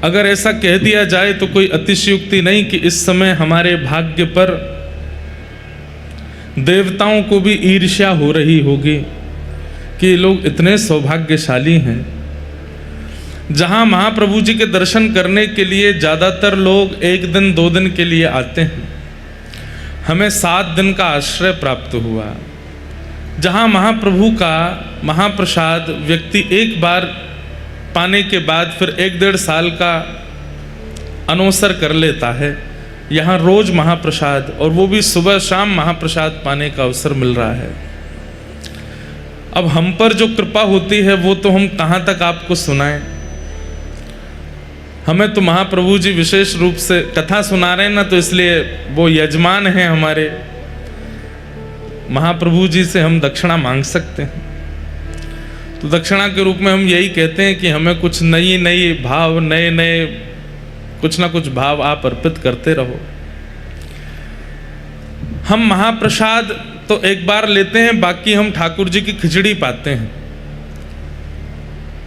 अगर ऐसा कह दिया जाए तो कोई अतिशयोक्ति नहीं कि इस समय हमारे भाग्य पर देवताओं को भी ईर्ष्या हो रही होगी कि ये लोग इतने सौभाग्यशाली हैं। जहां महाप्रभु जी के दर्शन करने के लिए ज़्यादातर लोग 1 दिन 2 दिन के लिए आते हैं, हमें 7 दिन का आश्रय प्राप्त हुआ। जहां महाप्रभु का महाप्रसाद व्यक्ति एक बार पाने के बाद फिर 1-1.5 साल का अनवसर कर लेता है, यहाँ रोज महाप्रसाद, और वो भी सुबह शाम महाप्रसाद पाने का अवसर मिल रहा है। अब हम पर जो कृपा होती है वो तो हम कहाँ तक आपको सुनाएं। हमें तो महाप्रभु जी विशेष रूप से कथा सुना रहे हैं ना, तो इसलिए वो यजमान हैं हमारे, महाप्रभु जी से हम दक्षिणा मांग सकते हैं। तो दक्षिणा के रूप में हम यही कहते हैं कि हमें कुछ नई नई भाव, नए नए कुछ ना कुछ भाव आप अर्पित करते रहो। हम महाप्रसाद तो एक बार लेते हैं, बाकी हम ठाकुर जी की खिचड़ी पाते हैं।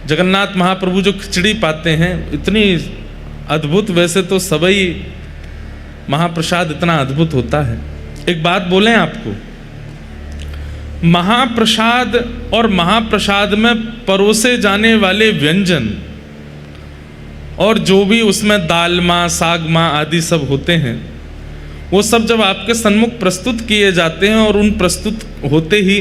जगन्नाथ महाप्रभु जो खिचड़ी पाते हैं इतनी अद्भुत, वैसे तो सभी महाप्रसाद इतना अद्भुत होता है। एक बात बोलें आपको, महाप्रसाद और महाप्रसाद में परोसे जाने वाले व्यंजन और जो भी उसमें दालमा, सागमा आदि सब होते हैं, वो सब जब आपके सन्मुख प्रस्तुत किए जाते हैं और उन प्रस्तुत होते ही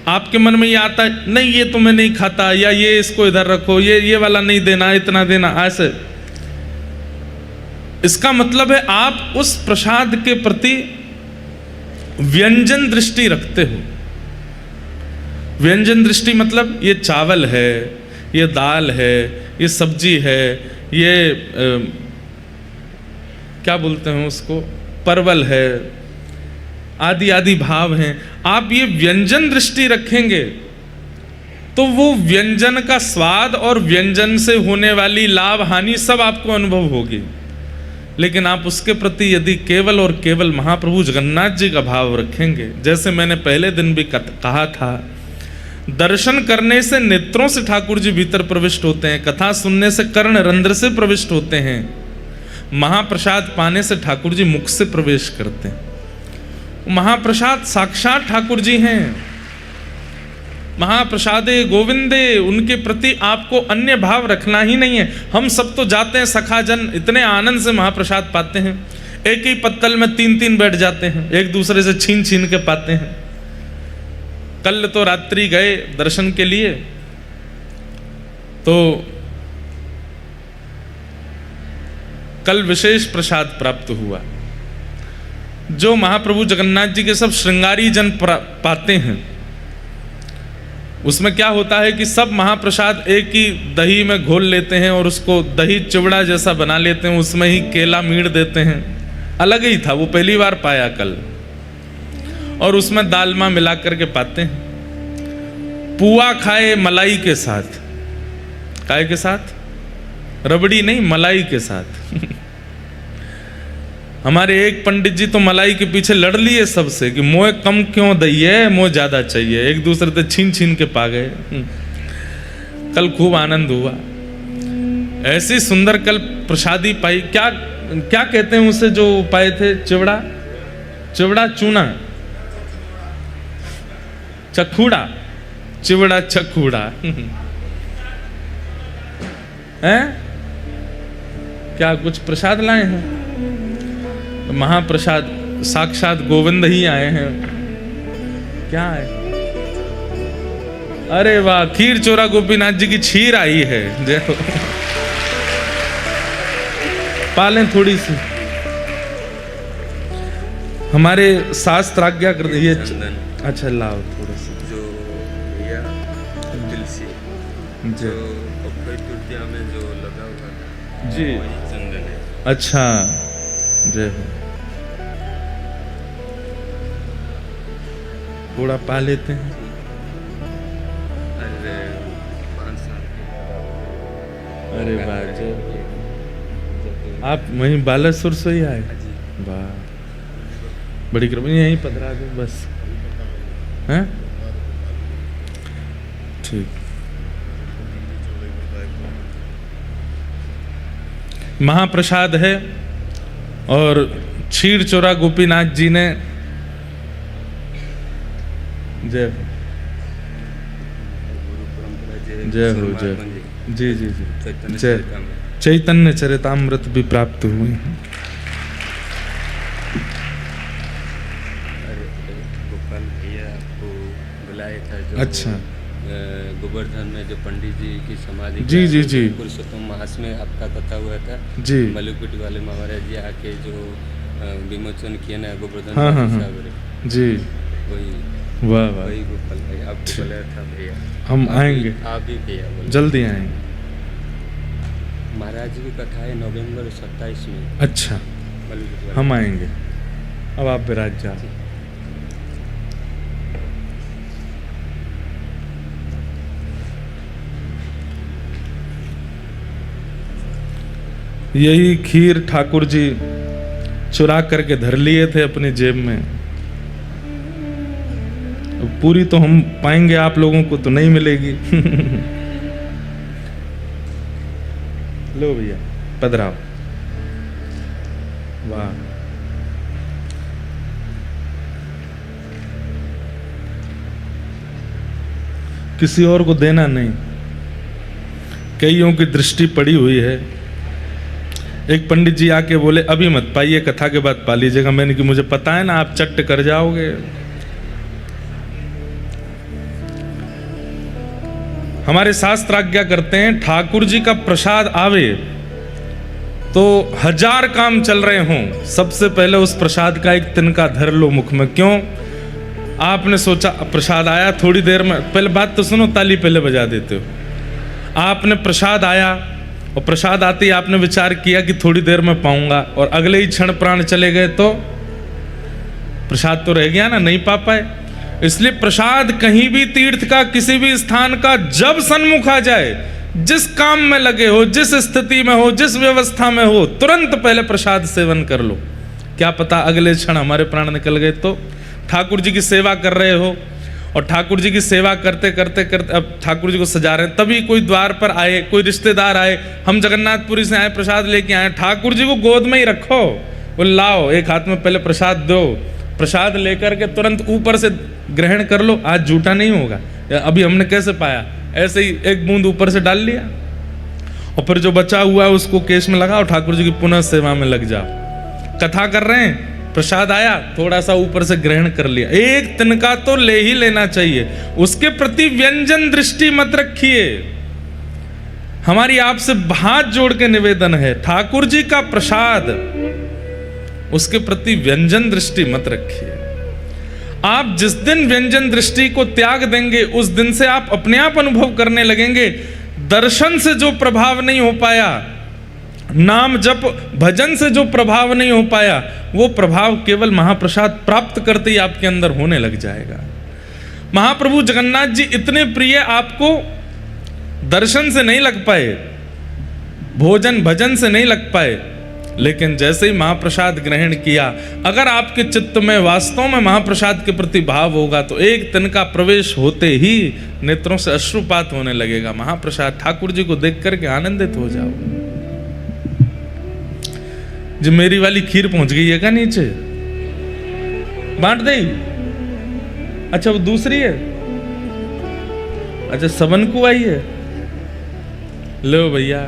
आपके मन में ये आता है, नहीं ये तो मैं नहीं खाता, या ये इसको इधर रखो, ये वाला नहीं देना, इतना देना, ऐसे। इसका मतलब है आप उस प्रसाद के प्रति व्यंजन दृष्टि रखते हो। व्यंजन दृष्टि मतलब ये चावल है, ये दाल है, ये सब्जी है, ये क्या बोलते हैं उसको, परवल है, आदि आदि भाव हैं। आप ये व्यंजन दृष्टि रखेंगे तो वो व्यंजन का स्वाद और व्यंजन से होने वाली लाभ हानि सब आपको अनुभव होगी। लेकिन आप उसके प्रति यदि केवल और केवल महाप्रभु जगन्नाथ जी का भाव रखेंगे, जैसे मैंने पहले दिन भी कहा था, दर्शन करने से नेत्रों से ठाकुर जी भीतर प्रविष्ट होते हैं, कथा सुनने से कर्ण रंध्र से प्रविष्ट होते हैं, महाप्रसाद पाने से ठाकुर जी मुख से प्रवेश करते हैं। महाप्रसाद साक्षात ठाकुर जी हैं। महाप्रसादे गोविंदे, उनके प्रति आपको अन्य भाव रखना ही नहीं है। हम सब तो जाते हैं सखाजन, इतने आनंद से महाप्रसाद पाते हैं, एक ही पत्तल में 3-3 बैठ जाते हैं, एक दूसरे से छीन छीन के पाते हैं। कल तो रात्रि गए दर्शन के लिए, तो कल विशेष प्रसाद प्राप्त हुआ। जो महाप्रभु जगन्नाथ जी के सब श्रृंगारी जन पाते हैं, उसमें क्या होता है कि सब महाप्रसाद एक ही दही में घोल लेते हैं और उसको दही चिवड़ा जैसा बना लेते हैं, उसमें ही केला मीड़ देते हैं। अलग ही था, वो पहली बार पाया कल। और उसमें दालमा मिला करके पाते हैं। पुआ खाए मलाई के साथ, काय के साथ, रबड़ी नहीं, मलाई के साथ। हमारे एक पंडित जी तो मलाई के पीछे लड़ लिए सबसे कि मोए कम क्यों दइए, मोए ज्यादा चाहिए, एक दूसरे से छीन छीन के पा गए। कल खूब आनंद हुआ, ऐसी सुंदर कल प्रसादी पाई। क्या क्या कहते हैं उसे जो पाए थे, चिवड़ा, चिवड़ा चूना, चखूड़ा, चिवड़ा चखूड़ा है। क्या कुछ प्रसाद लाए हैं? महाप्रसाद साक्षात गोविंद ही आए हैं। क्या है? अरे वाह, खीर चोरा गोपीनाथ जी की क्षीर आई है। देखो पालें थोड़ी सी, हमारे शास्त्र आज्ञा कर दिए। अच्छा लाओ थोड़ा सा जो भैया तुलसी जो अक्षय तृतीया में जो लगा हुआ था जी, चंदन है। अच्छा जय हो। थोड़ा पा लेते हैं। अरे 5 साल अरे वाह, जय हो। आप वहीं बालेश्वर से ही आए? वाह, बड़ी कृपा। यहीं पधरा दो बस, हैं? ठीक। महाप्रसाद है और क्षीर चोरा गोपीनाथ जी ने जय हो जय हो जय जी जी जी जय चैतन्य चरितामृत भी प्राप्त हुए हैं। गोपाल भैया आपको बुलाया था जो अच्छा गोवर्धन में जो पंडित जी की समाधि जी जी जी पुरुषोत्तम मास में आपका कथा हुआ था जी मलुकुट वाले महाराज जी आके जो विमोचन किए ना गोवर्धन हाँ हाँ हाँ जी वही वाह वाह वही गोपाल भाई आपको बुलाया था भैया। हम आएंगे आप भी भैया बोले जल्दी आएंगे। महाराज जी की कथा है नवंबर 27 में। अच्छा मलुकुट वाले। हम आएंगे। अब आप विराज जा। यही खीर ठाकुर जी चुरा करके धर लिए थे अपनी जेब में। पूरी तो हम पाएंगे, आप लोगों को तो नहीं मिलेगी। लो भैया पधराओ। वाह किसी और को देना नहीं। कईयों की दृष्टि पड़ी हुई है। एक पंडित जी आके बोले अभी मत पाइए, कथा के बाद पा लीजिएगा। मैंने कि मुझे पता है ना आप चट्ट कर जाओगे। हमारे शास्त्र आज्ञा करते हैं ठाकुर जी का प्रसाद आवे तो 1000 काम चल रहे हों, सबसे पहले उस प्रसाद का एक तिनका धर लो मुख में। क्यों? आपने सोचा प्रसाद आया, थोड़ी देर में, पहले बात तो सुनो, ताली पहले बजा देते हो। आपने प्रसाद आया और प्रसाद आते ही आपने विचार किया कि थोड़ी देर में पाऊंगा, और अगले ही क्षण प्राण चले गए तो प्रसाद तो रह गया ना, नहीं पा पाए। इसलिए प्रसाद कहीं भी तीर्थ का, किसी भी स्थान का जब सन्मुख आ जाए, जिस काम में लगे हो, जिस स्थिति में हो, जिस व्यवस्था में हो, तुरंत पहले प्रसाद सेवन कर लो। क्या पता अगले क्षण हमारे प्राण निकल गए तो। ठाकुर जी की सेवा कर रहे हो और ठाकुर जी की सेवा करते करते करते अब ठाकुर जी को सजा रहे हैं, तभी कोई द्वार पर आए, कोई रिश्तेदार आए, हम जगन्नाथपुरी से आए, प्रसाद लेके आए, ठाकुर जी को गोद में ही रखो, वो लाओ, एक हाथ में पहले प्रसाद दो, प्रसाद लेकर के तुरंत ऊपर से ग्रहण कर लो। आज झूठा नहीं होगा, अभी हमने कैसे पाया, ऐसे ही एक बूंद ऊपर से डाल लिया और फिर जो बचा हुआ है उसको केश में लगाओ, ठाकुर जी की पुनः सेवा में लग जाओ। कथा कर रहे हैं, प्रसाद आया, थोड़ा सा ऊपर से ग्रहण कर लिया, एक तिनका तो ले ही लेना चाहिए। उसके प्रति व्यंजन दृष्टि मत रखिए। हमारी आपसे हाथ जोड़ के निवेदन है, ठाकुर जी का प्रसाद, उसके प्रति व्यंजन दृष्टि मत रखिए। आप जिस दिन व्यंजन दृष्टि को त्याग देंगे, उस दिन से आप अपने आप अनुभव करने लगेंगे, दर्शन से जो प्रभाव नहीं हो पाया, नाम जप भजन से जो प्रभाव नहीं हो पाया, वो प्रभाव केवल महाप्रसाद प्राप्त करते ही आपके अंदर होने लग जाएगा। महाप्रभु जगन्नाथ जी इतने प्रिय आपको दर्शन से नहीं लग पाए, भोजन भजन से नहीं लग पाए, लेकिन जैसे ही महाप्रसाद ग्रहण किया, अगर आपके चित्त में वास्तव में महाप्रसाद के प्रति भाव होगा तो एक तिनका प्रवेश होते ही नेत्रों से अश्रुपात होने लगेगा। महाप्रसाद ठाकुर जी को देख करके आनंदित हो जाओगे। जो मेरी वाली खीर पहुंच गई है क्या नीचे? बांट दे। अच्छा वो दूसरी है, अच्छा सबन को आई है। लो भैया,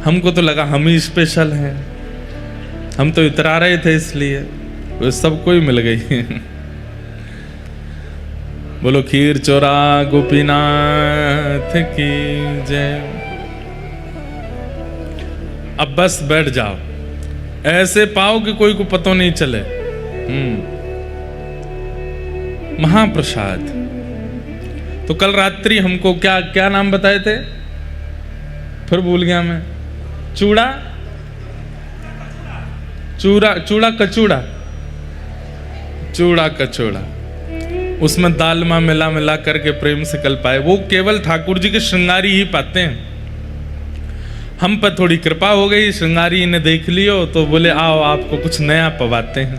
हमको तो लगा हम ही स्पेशल हैं, हम तो इतरा रहे थे, इसलिए वो सबको ही मिल गई। बोलो खीर चोरा गोपीनाथ की जय। अब बस बैठ जाओ, ऐसे पाओ कि कोई को पता नहीं चले। महाप्रसाद तो कल रात्रि हमको क्या क्या नाम बताए थे, फिर भूल गया मैं। चूड़ा चूड़ा चूड़ा कचूड़ा, चूड़ा कचौड़ा, उसमें दालमा मिला मिला करके प्रेम से कल पाए। वो केवल ठाकुर जी के श्रृंगारी ही पाते हैं। हम पर थोड़ी कृपा हो गई, श्रृंगारी ने देख लियो तो बोले आओ आपको कुछ नया पवाते हैं,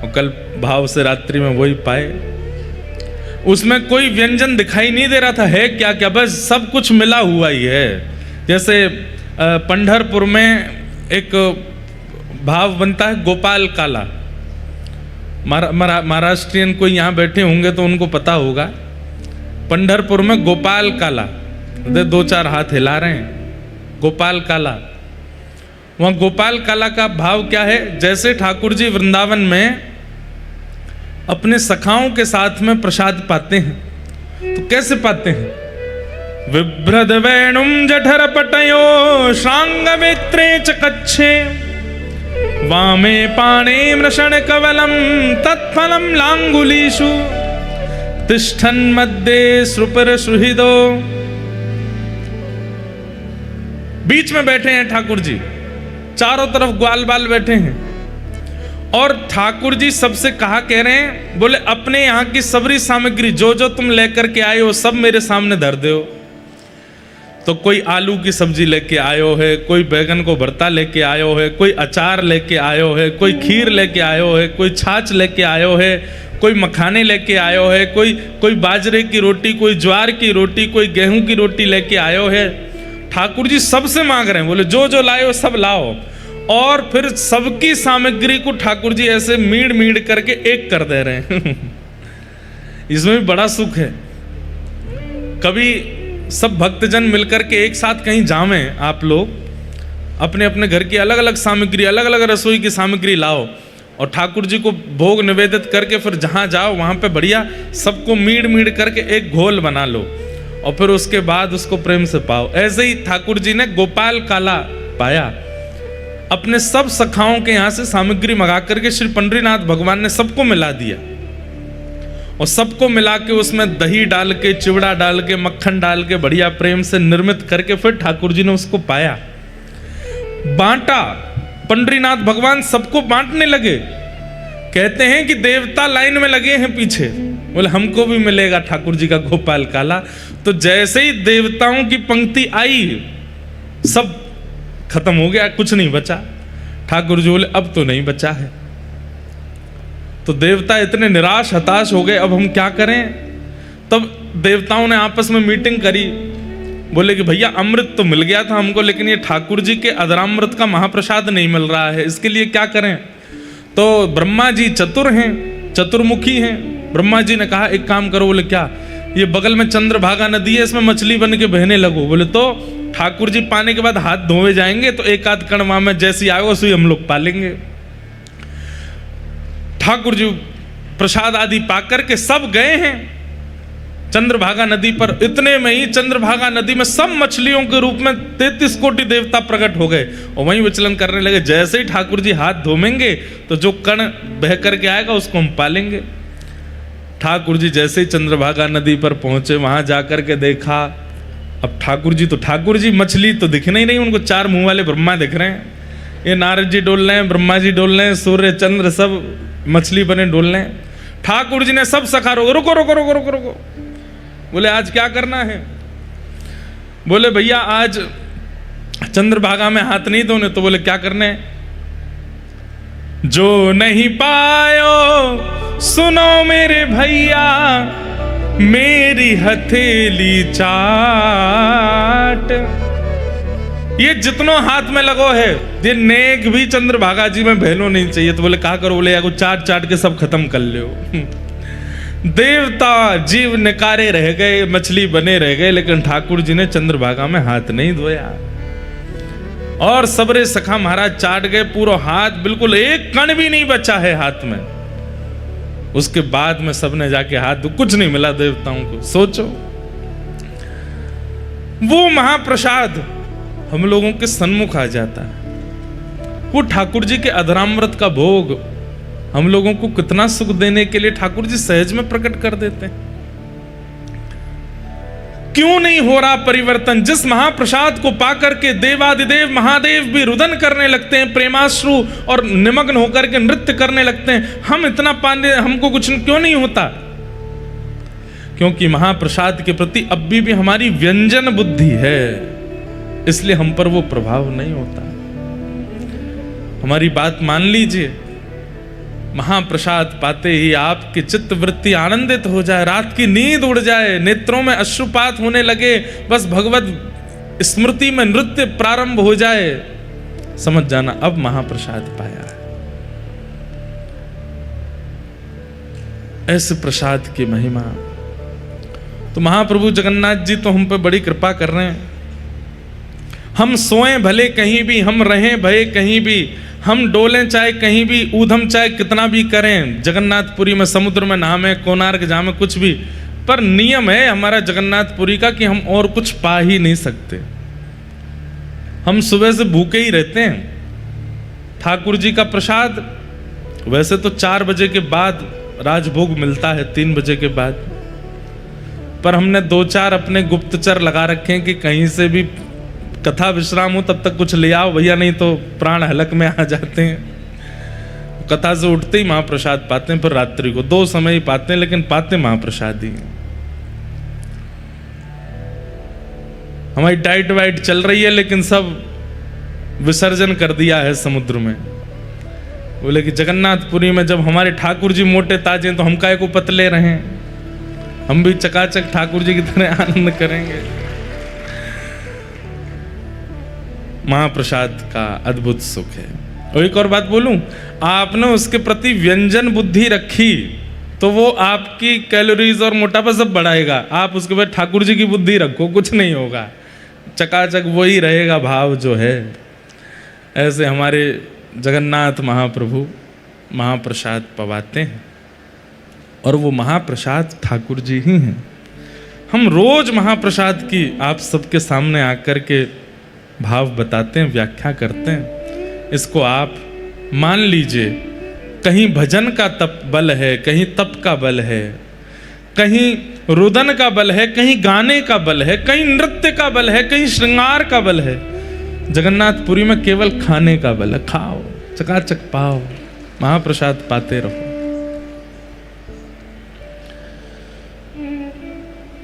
और कल भाव से रात्रि में वही पाए। उसमें कोई व्यंजन दिखाई नहीं दे रहा था, है क्या क्या, बस सब कुछ मिला हुआ ही है। जैसे पंढरपुर में एक भाव बनता है गोपाल काला। महाराष्ट्रियन कोई यहाँ बैठे होंगे तो उनको पता होगा। पंढरपुर में गोपाल काला, दो चार हाथ हिला रहे हैं, गोपाल काला। वहाँ गोपाल काला का भाव क्या है? जैसे ठाकुर जी वृंदावन में अपने सखाओं के साथ में प्रसाद पाते हैं, तो कैसे पाते हैं? विभ्रद वेणुम जठर पटयो श्रांग मित्रे च कच्छे वामे पाणे मृषण कवलम तत्फलम लांगुलीषु तिष्ठन मध्ये सुपर सुहृदो। बीच में बैठे हैं ठाकुर जी, चारों तरफ ग्वाल बाल बैठे हैं, और ठाकुर जी सबसे कहा कह रहे हैं, बोले अपने यहाँ की सबरी सामग्री जो जो तुम लेकर के आए हो सब मेरे सामने धर दो। तो कोई आलू की सब्जी लेके आयो है, कोई बैगन को भरता लेके आयो है, कोई अचार लेके आयो है, कोई खीर लेके आयो है, कोई छाछ लेके आयो है, कोई मखाने लेके आयो है, कोई बाजरे की रोटी, कोई ज्वार की रोटी, कोई गेहूं की रोटी लेके आयो है। ठाकुर जी सबसे मांग रहे हैं, बोले जो जो लाओ सब लाओ। और फिर सबकी सामग्री को ठाकुर जी ऐसे मीड़ मीड़ करके एक कर दे रहे हैं। इसमें भी बड़ा सुख है। कभी सब भक्तजन मिलकर के एक साथ कहीं जावें, आप लोग अपने अपने घर की अलग अलग सामग्री, अलग अलग रसोई की सामग्री लाओ और ठाकुर जी को भोग निवेदित करके फिर जहाँ जाओ वहाँ पे बढ़िया सबको मीड़ मीड़ करके एक घोल बना लो और फिर उसके बाद उसको प्रेम से पाओ। ऐसे ही ठाकुर जी ने गोपाल काला पाया। अपने सब सखाओं के यहाँ से सामग्री मंगा करके श्री पंडरीनाथ भगवान ने सबको मिला दिया और सबको मिला के उसमें दही डाल के, चिवड़ा डाल के, मक्खन डाल के बढ़िया प्रेम से निर्मित करके फिर ठाकुर जी ने उसको पाया, बांटा। पंडरीनाथ भगवान सबको बांटने लगे। कहते हैं कि देवता लाइन में लगे हैं पीछे, बोले हमको भी मिलेगा ठाकुर जी का गोपाल काला। तो जैसे ही देवताओं की पंक्ति आई सब खत्म हो गया, कुछ नहीं बचा। ठाकुर जी बोले अब तो नहीं बचा है। तो देवता इतने निराश हताश हो गए, अब हम क्या करें? तब देवताओं ने आपस में मीटिंग करी, बोले कि भैया अमृत तो मिल गया था हमको, लेकिन ये ठाकुर जी के अधरामृत का महाप्रसाद नहीं मिल रहा है, इसके लिए क्या करें? तो ब्रह्मा जी चतुर हैं, चतुर्मुखी हैं। ब्रह्मा जी ने कहा एक काम करो। बोले क्या? ये बगल में चंद्रभागा नदी है, इसमें मछली बन के बहने लगो। बोले तो ठाकुर जी पाने के बाद हाथ धोए जाएंगे तो एक आध कण वहां में जैसी आएगा उसी हम लोग पालेंगे। ठाकुर जी प्रसाद आदि पाकर के सब गए हैं चंद्रभागा नदी पर। इतने में ही चंद्रभागा नदी में सब मछलियों के रूप में 33 कोटि देवता प्रकट हो गए और वहीं विचलन करने लगे। जैसे ही ठाकुर जी हाथ धोमेंगे तो जो कण बह करके आएगा उसको हम पालेंगे। ठाकुर जी जैसे ही चंद्रभागा नदी पर पहुंचे, वहां जाकर के देखा, अब ठाकुर जी मछली तो दिख नहीं रही उनको, चार मुंह वाले ब्रह्मा दिख रहे हैं। ये नारद जी डोल रहे हैं, ब्रह्मा जी डोल रहे हैं, सूर्य चंद्र सब मछली बने डोल रहे हैं। ठाकुर जी ने सब सखा रुको रुको रुको रुको रुको रुको। बोले आज क्या करना है? बोले भैया आज चंद्रभागा में हाथ नहीं धोने। तो बोले क्या करने? जो नहीं पायो सुनो मेरे भैया, मेरी हथेली चाट। ये जितनों हाथ में लगो है, ये नेक भी चंद्रभागा जी में बहनो नहीं चाहिए। तो बोले क्या करो? बोले या को चाट चाट के सब खत्म कर लो। देवता जीव नकारे रह गए, मछली बने रह गए, लेकिन ठाकुर जी ने चंद्रभागा में हाथ नहीं धोया और सबरे सखा महाराज चाट गए पूरा हाथ, बिल्कुल एक कण भी नहीं बचा है हाथ में। उसके बाद में सबने जाके हाथ कुछ नहीं मिला देवताओं को। सोचो वो महाप्रसाद हम लोगों के सन्मुख आ जाता है। वो ठाकुर जी के अधरामृत का भोग हम लोगों को कितना सुख देने के लिए ठाकुर जी सहज में प्रकट कर देते हैं। क्यों नहीं हो रहा परिवर्तन? जिस महाप्रसाद को पाकर के देवादिदेव महादेव भी रुदन करने लगते हैं, प्रेमाश्रु और निमग्न होकर के नृत्य करने लगते हैं, हम इतना पाने हमको कुछ क्यों नहीं होता? क्योंकि महाप्रसाद के प्रति अब भी हमारी व्यंजन बुद्धि है, इसलिए हम पर वो प्रभाव नहीं होता। हमारी बात मान लीजिए, महाप्रसाद पाते ही आपकी चित्त वृत्ति आनंदित हो जाए, रात की नींद उड़ जाए, नेत्रों में अश्रुपात होने लगे, बस भगवत स्मृति में नृत्य प्रारंभ हो जाए, समझ जाना अब महाप्रसाद पाया है। ऐसे प्रसाद की महिमा। तो महाप्रभु जगन्नाथ जी तो हम पे बड़ी कृपा कर रहे हैं। हम सोएं भले कहीं भी, हम रहें भले कहीं भी, हम डोलें चाहे कहीं भी, ऊधम चाहे कितना भी करें, जगन्नाथपुरी में समुद्र में नहामें, कोणार्क जामें, कुछ भी, पर नियम है हमारा जगन्नाथपुरी का कि हम और कुछ पा ही नहीं सकते। हम सुबह से भूखे ही रहते हैं। ठाकुर जी का प्रसाद वैसे तो 4 बजे के बाद राजभोग मिलता है, 3 बजे के बाद, पर हमने 2-4 अपने गुप्तचर लगा रखे हैं कि कहीं से भी कथा विश्राम हो तब तक कुछ ले आओ भैया, नहीं तो प्राण हलक में आ जाते हैं। कथा से उठते ही महाप्रसाद पाते हैं, फिर रात्रि को 2 समय ही पाते हैं, लेकिन पाते महाप्रसाद ही। हमारी डाइट वाइट चल रही है, लेकिन सब विसर्जन कर दिया है समुद्र में। बोले कि जगन्नाथपुरी में जब हमारे ठाकुर जी मोटे ताजे तो हम काहे को पतले रहें, हम भी चकाचक ठाकुर जी की तरह आनंद करेंगे। महाप्रसाद का अद्भुत सुख है। और एक और बात बोलूं, आपने उसके प्रति व्यंजन बुद्धि रखी तो वो आपकी कैलोरीज और मोटापा सब बढ़ाएगा। आप उसके बाद ठाकुर जी की बुद्धि रखो, कुछ नहीं होगा, चकाचक वही रहेगा भाव जो है। ऐसे हमारे जगन्नाथ महाप्रभु महाप्रसाद पवाते हैं, और वो महाप्रसाद ठाकुर जी ही हैं। हम रोज महाप्रसाद की आप सबके सामने आकर के भाव बताते हैं, व्याख्या करते हैं। इसको आप मान लीजिए, कहीं भजन का तप बल है, कहीं तप का बल है, कहीं रुदन का बल है, कहीं गाने का बल है, कहीं नृत्य का बल है, कहीं श्रृंगार का बल है। जगन्नाथपुरी में केवल खाने का बल है। खाओ, चकाचक पाओ, महाप्रसाद पाते रहो।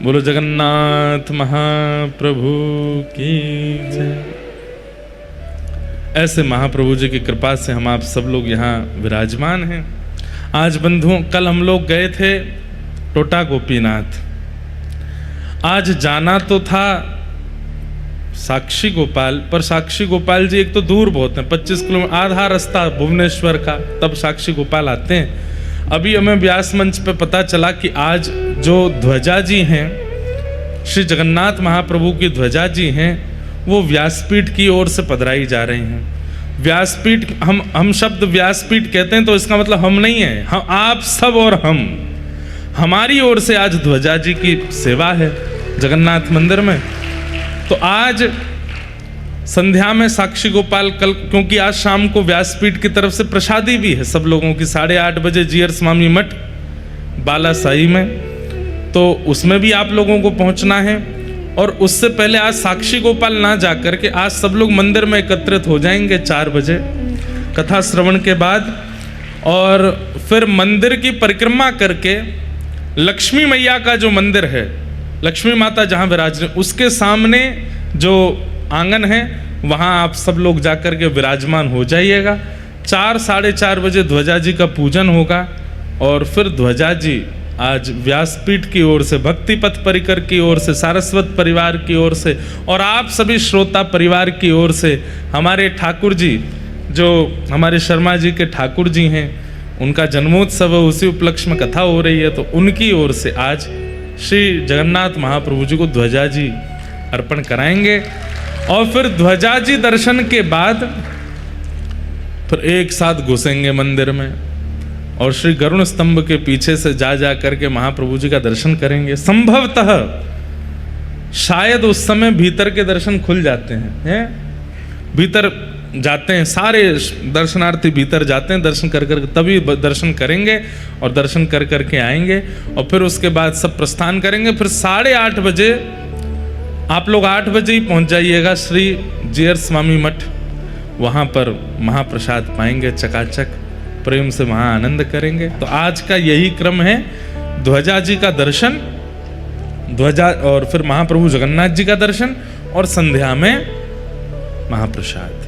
बोलो जगन्नाथ महाप्रभु की जय। ऐसे महाप्रभु जी की कृपा से हम आप सब लोग यहाँ विराजमान हैं। आज बंधुओं, कल हम लोग गए थे टोटा गोपीनाथ। आज जाना तो था साक्षी गोपाल, पर साक्षी गोपाल जी एक तो दूर बहुत है, 25 किलोमीटर, आधा रास्ता भुवनेश्वर का, तब साक्षी गोपाल आते हैं। अभी हमें व्यास मंच पे पता चला कि आज जो ध्वजा जी हैं, श्री जगन्नाथ महाप्रभु की ध्वजा जी हैं, वो व्यासपीठ की ओर से पधराई जा रही हैं। व्यासपीठ, हम शब्द व्यासपीठ कहते हैं तो इसका मतलब हम नहीं है, हम आप सब और हम, हमारी ओर से आज ध्वजा जी की सेवा है जगन्नाथ मंदिर में। तो आज संध्या में साक्षी गोपाल, कल क्योंकि आज शाम को व्यासपीठ की तरफ से प्रसादी भी है सब लोगों की, 8:30 बजे जीयर स्वामी मठ बालासाही में, तो उसमें भी आप लोगों को पहुंचना है। और उससे पहले आज साक्षी गोपाल ना जाकर के आज सब लोग मंदिर में एकत्रित हो जाएंगे 4 बजे कथा श्रवण के बाद, और फिर मंदिर की परिक्रमा करके लक्ष्मी मैया का जो मंदिर है, लक्ष्मी माता जहाँ विराज रहे, उसके सामने जो आंगन है वहाँ आप सब लोग जाकर के विराजमान हो जाइएगा। 4 साढ़े 4 बजे ध्वजा जी का पूजन होगा, और फिर ध्वजा जी आज व्यासपीठ की ओर से, भक्ति पथ परिकर की ओर से, सारस्वत परिवार की ओर से, और आप सभी श्रोता परिवार की ओर से, हमारे ठाकुर जी जो हमारे शर्मा जी के ठाकुर जी हैं, उनका जन्मोत्सव है, उसी उपलक्ष्य में कथा हो रही है, तो उनकी ओर से आज श्री जगन्नाथ महाप्रभु जी को ध्वजा जी अर्पण कराएंगे। और फिर ध्वजा जी दर्शन के बाद फिर एक साथ घुसेंगे मंदिर में, और श्री गरुण स्तंभ के पीछे से जा करके महाप्रभु जी का दर्शन करेंगे। संभवतः शायद उस समय भीतर के दर्शन खुल जाते हैं, भीतर जाते हैं सारे दर्शनार्थी, भीतर जाते हैं, दर्शन कर तभी दर्शन करेंगे, और दर्शन कर करके आएंगे, और फिर उसके बाद सब प्रस्थान करेंगे। फिर 8:30 बजे आप लोग 8 बजे ही पहुंच जाइएगा श्री जीयर स्वामी मठ, वहाँ पर महाप्रसाद पाएंगे, चकाचक प्रेम से वहाँ आनंद करेंगे। तो आज का यही क्रम है, ध्वजा जी का दर्शन, ध्वजा, और फिर महाप्रभु जगन्नाथ जी का दर्शन, और संध्या में महाप्रसाद।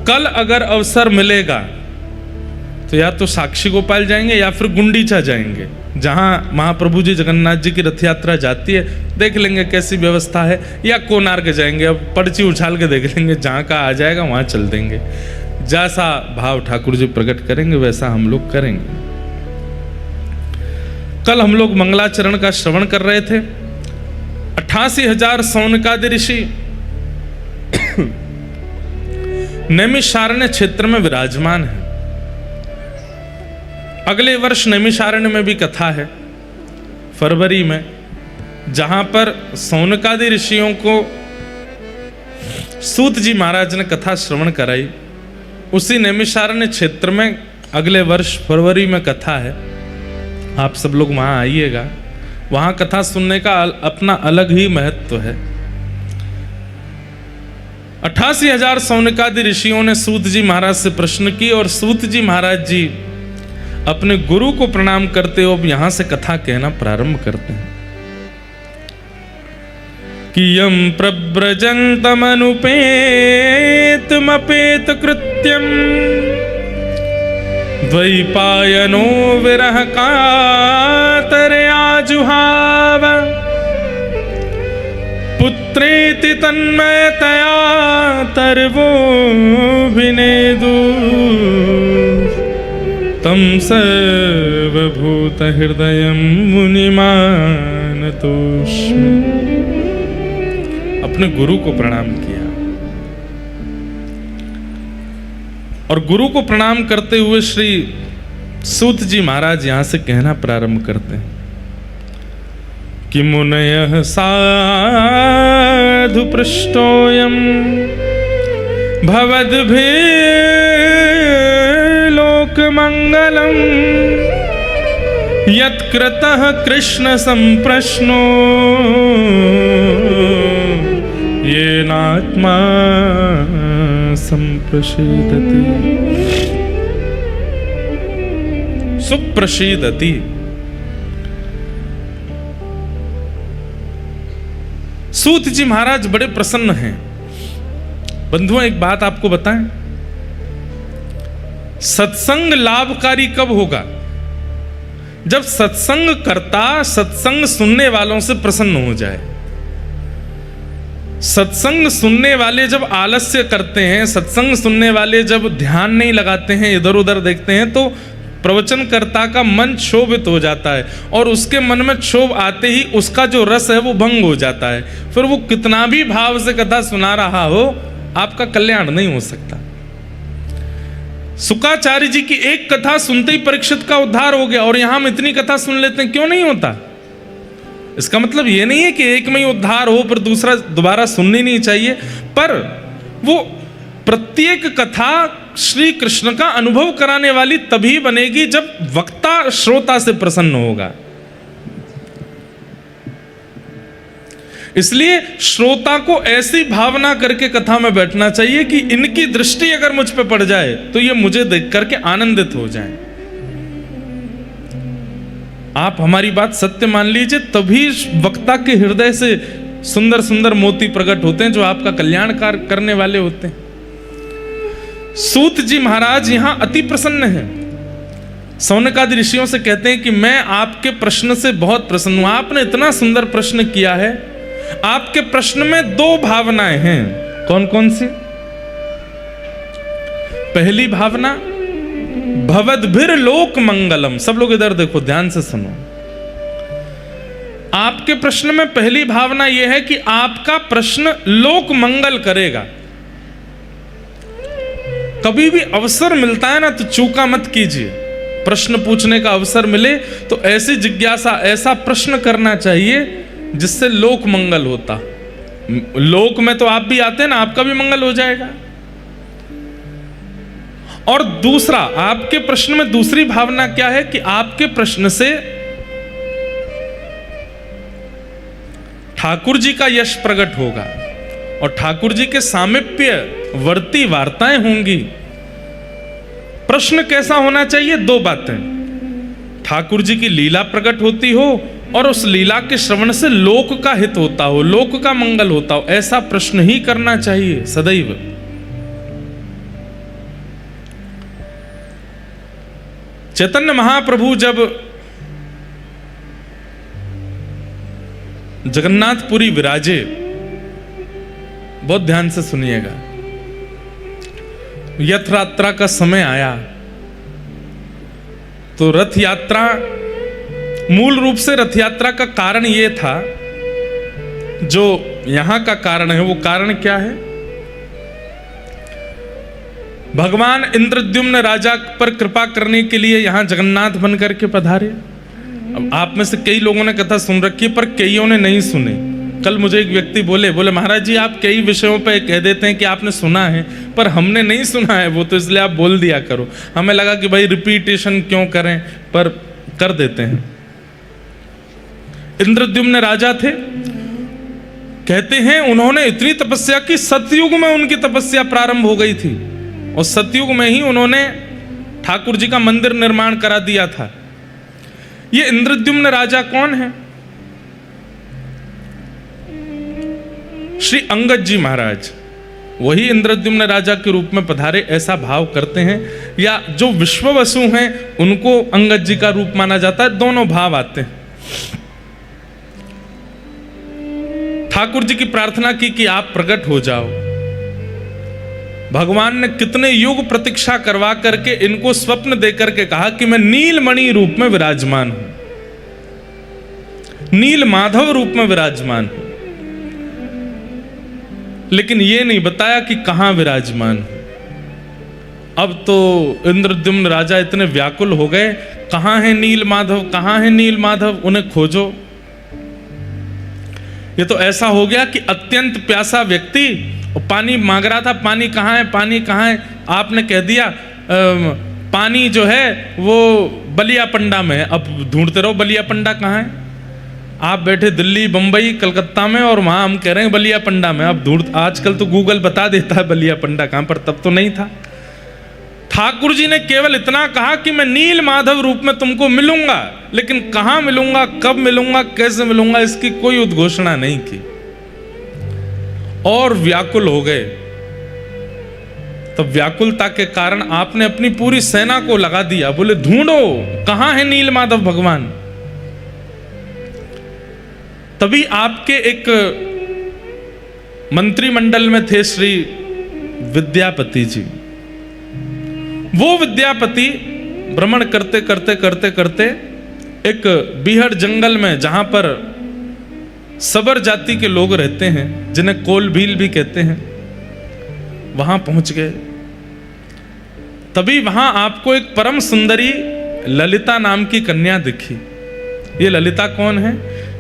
कल अगर अवसर मिलेगा तो या तो साक्षी गोपाल जाएंगे या फिर गुंडीचा जाएंगे। जहाँ महाप्रभु जी जगन्नाथ जी की रथ यात्रा जाती है, देख लेंगे कैसी व्यवस्था है, या कोणार्क जाएंगे, अब पर्ची उछाल के देख लेंगे, जहाँ का आ जाएगा वहाँ चल देंगे। जैसा भाव ठाकुर जी प्रकट करेंगे वैसा हम लोग करेंगे। कल हम लोग मंगलाचरण का श्रवण कर रहे थे। 88,000 सौनकादि ऋषि नैमिषारण्य क्षेत्र में विराजमान है। अगले वर्ष नैमिषारण्य में भी कथा है फरवरी में, जहां पर सौनकादि ऋषियों को सूत जी महाराज ने कथा श्रवण कराई। उसी नैमिषारण्य क्षेत्र में अगले वर्ष फरवरी में कथा है। आप सब लोग वहां आइएगा। वहां कथा सुनने का अपना अलग ही महत्व है। 88,000 सौनकादि ऋषियों ने सूत जी महाराज से प्रश्न की और सूत जी महाराज जी अपने गुरु को प्रणाम करते हुए अब यहां से कथा कहना प्रारंभ करते हैं कि यम प्रव्रजन्तमनुपेतमपेत कृत्यम द्वैपायनो विरह कातरया जुहाव पुत्रेति तन्मयतया तर्वोऽभिनेदु तं सर्वभूतहृदयं मुनिमानतोऽस्मि। अपने गुरु को प्रणाम किया और गुरु को प्रणाम करते हुए श्री सूत जी महाराज यहां से कहना प्रारंभ करते हैं कि मुनयः साधु पृष्टोऽयं भवद्भिर्लोकमङ्गलम् यत्कृतः कृष्ण संप्रश्नो येनात्मा संप्रसीदति सुप्रसीदति। सूत जी महाराज बड़े प्रसन्न हैं। बंधुओं, एक बात आपको बताएं, सत्संग लाभकारी कब होगा? जब सत्संग करता सत्संग सुनने वालों से प्रसन्न हो जाए। सत्संग सुनने वाले जब आलस्य करते हैं, सत्संग सुनने वाले जब ध्यान नहीं लगाते हैं, इधर उधर देखते हैं, तो प्रवचनकर्ता का मन क्षोभित हो जाता है और उसके मन में क्षोभ आते ही उसका जो रस है वो भंग हो जाता है। फिर वो कितना भी भाव से कथा सुना रहा हो, आपका कल्याण नहीं हो सकता। शुकाचार्य जी की एक कथा सुनते ही परीक्षित का उद्धार हो गया, और यहां हम इतनी कथा सुन लेते हैं, क्यों नहीं होता? इसका मतलब ये नहीं है कि एक में ही उद्धार हो फिर दूसरा दोबारा सुननी नहीं चाहिए, पर वो प्रत्येक कथा श्री कृष्ण का अनुभव कराने वाली तभी बनेगी जब वक्ता श्रोता से प्रसन्न होगा। इसलिए श्रोता को ऐसी भावना करके कथा में बैठना चाहिए कि इनकी दृष्टि अगर मुझ पे पड़ जाए तो ये मुझे देख करके आनंदित हो जाए। आप हमारी बात सत्य मान लीजिए, तभी वक्ता के हृदय से सुंदर सुंदर मोती प्रकट होते हैं जो आपका कल्याण करने वाले होते हैं। सूत जी महाराज यहां अति प्रसन्न हैं। सौनकादि ऋषियों से कहते हैं कि मैं आपके प्रश्न से बहुत प्रसन्न हूं। आपने इतना सुंदर प्रश्न किया है। आपके प्रश्न में दो भावनाएं हैं। कौन कौन सी? पहली भावना भवद्भिर्लोक मंगलम। सब लोग इधर देखो, ध्यान से सुनो। आपके प्रश्न में पहली भावना यह है कि आपका प्रश्न लोक मंगल करेगा। कभी भी अवसर मिलता है ना तो चूका मत कीजिए। प्रश्न पूछने का अवसर मिले तो ऐसी जिज्ञासा, ऐसा प्रश्न करना चाहिए जिससे लोक मंगल होता। लोक में तो आप भी आते हैं ना, आपका भी मंगल हो जाएगा। और दूसरा, आपके प्रश्न में दूसरी भावना क्या है कि आपके प्रश्न से ठाकुर जी का यश प्रकट होगा और ठाकुर जी के सामीप्य वर्ती वार्ताएं होंगी। प्रश्न कैसा होना चाहिए? दो बातें, ठाकुर जी की लीला प्रकट होती हो और उस लीला के श्रवण से लोक का हित होता हो, लोक का मंगल होता हो, ऐसा प्रश्न ही करना चाहिए सदैव। चैतन्य महाप्रभु जब जगन्नाथपुरी विराजे। बहुत ध्यान से सुनिएगा। रथ यात्रा का समय आया तो रथ यात्रा, मूल रूप से रथ यात्रा का कारण यह था, जो यहां का कारण है वो कारण क्या है? भगवान इंद्रद्युम्न राजा पर कृपा करने के लिए यहां जगन्नाथ बन करके पधारे। अब आप में से कई लोगों ने कथा सुन रखी है, पर कईयों ने नहीं सुने। कल मुझे एक व्यक्ति बोले महाराज जी आप कई विषयों पे कह देते हैं कि आपने सुना है, पर हमने नहीं सुना है वो, तो इसलिए आप बोल दिया करो। हमें लगा कि भाई रिपीटेशन क्यों करें, पर कर देते हैं। इंद्रद्युम्न राजा थे, कहते हैं उन्होंने इतनी तपस्या की, सतयुग में उनकी तपस्या प्रारंभ हो गई थी और सतयुग में ही उन्होंने ठाकुर जी का मंदिर निर्माण करा दिया था। ये इंद्रद्युम्न राजा कौन है? श्री अंगद जी महाराज, वही इंद्रद्युम्न राजा के रूप में पधारे, ऐसा भाव करते हैं। या जो विश्ववसु हैं उनको अंगद जी का रूप माना जाता है, दोनों भाव आते हैं। ठाकुर जी की प्रार्थना की कि आप प्रकट हो जाओ। भगवान ने कितने युग प्रतीक्षा करवा करके इनको स्वप्न देकर के कहा कि मैं नीलमणि रूप में विराजमान हूं, नील माधव रूप में विराजमान हूं, लेकिन यह नहीं बताया कि कहां विराजमान हूं। अब तो इंद्रद्युम्न राजा इतने व्याकुल हो गए, कहां है नील माधव, कहां है नील माधव, उन्हें खोजो। ये तो ऐसा हो गया कि अत्यंत प्यासा व्यक्ति पानी मांग रहा था, पानी कहाँ है, पानी कहाँ है? आपने कह दिया पानी जो है वो बलिया पंडा में है। अब ढूंढते रहो बलिया पंडा कहाँ है। आप बैठे दिल्ली, बंबई, कलकत्ता में और वहाँ हम कह रहे हैं बलिया पंडा में। अब आजकल तो गूगल बता देता है बलिया पंडा कहाँ पर, तब तो नहीं था। ठाकुर जी ने केवल इतना कहा कि मैं नील माधव रूप में तुमको मिलूंगा, लेकिन कहाँ मिलूंगा, कब मिलूंगा, कैसे मिलूंगा, इसकी कोई उद्घोषणा नहीं की। और व्याकुल हो गए। तब व्याकुलता के कारण आपने अपनी पूरी सेना को लगा दिया, बोले ढूंढो कहां है नील माधव भगवान। तभी आपके एक मंत्रिमंडल में थे श्री विद्यापति जी। वो विद्यापति भ्रमण करते करते करते करते एक बीहड़ जंगल में, जहां पर सबर जाति के लोग रहते हैं, जिन्हें कोल भील भी कहते हैं, वहां पहुंच गए। तभी वहां आपको एक परम सुंदरी ललिता नाम की कन्या दिखी। ये ललिता कौन है?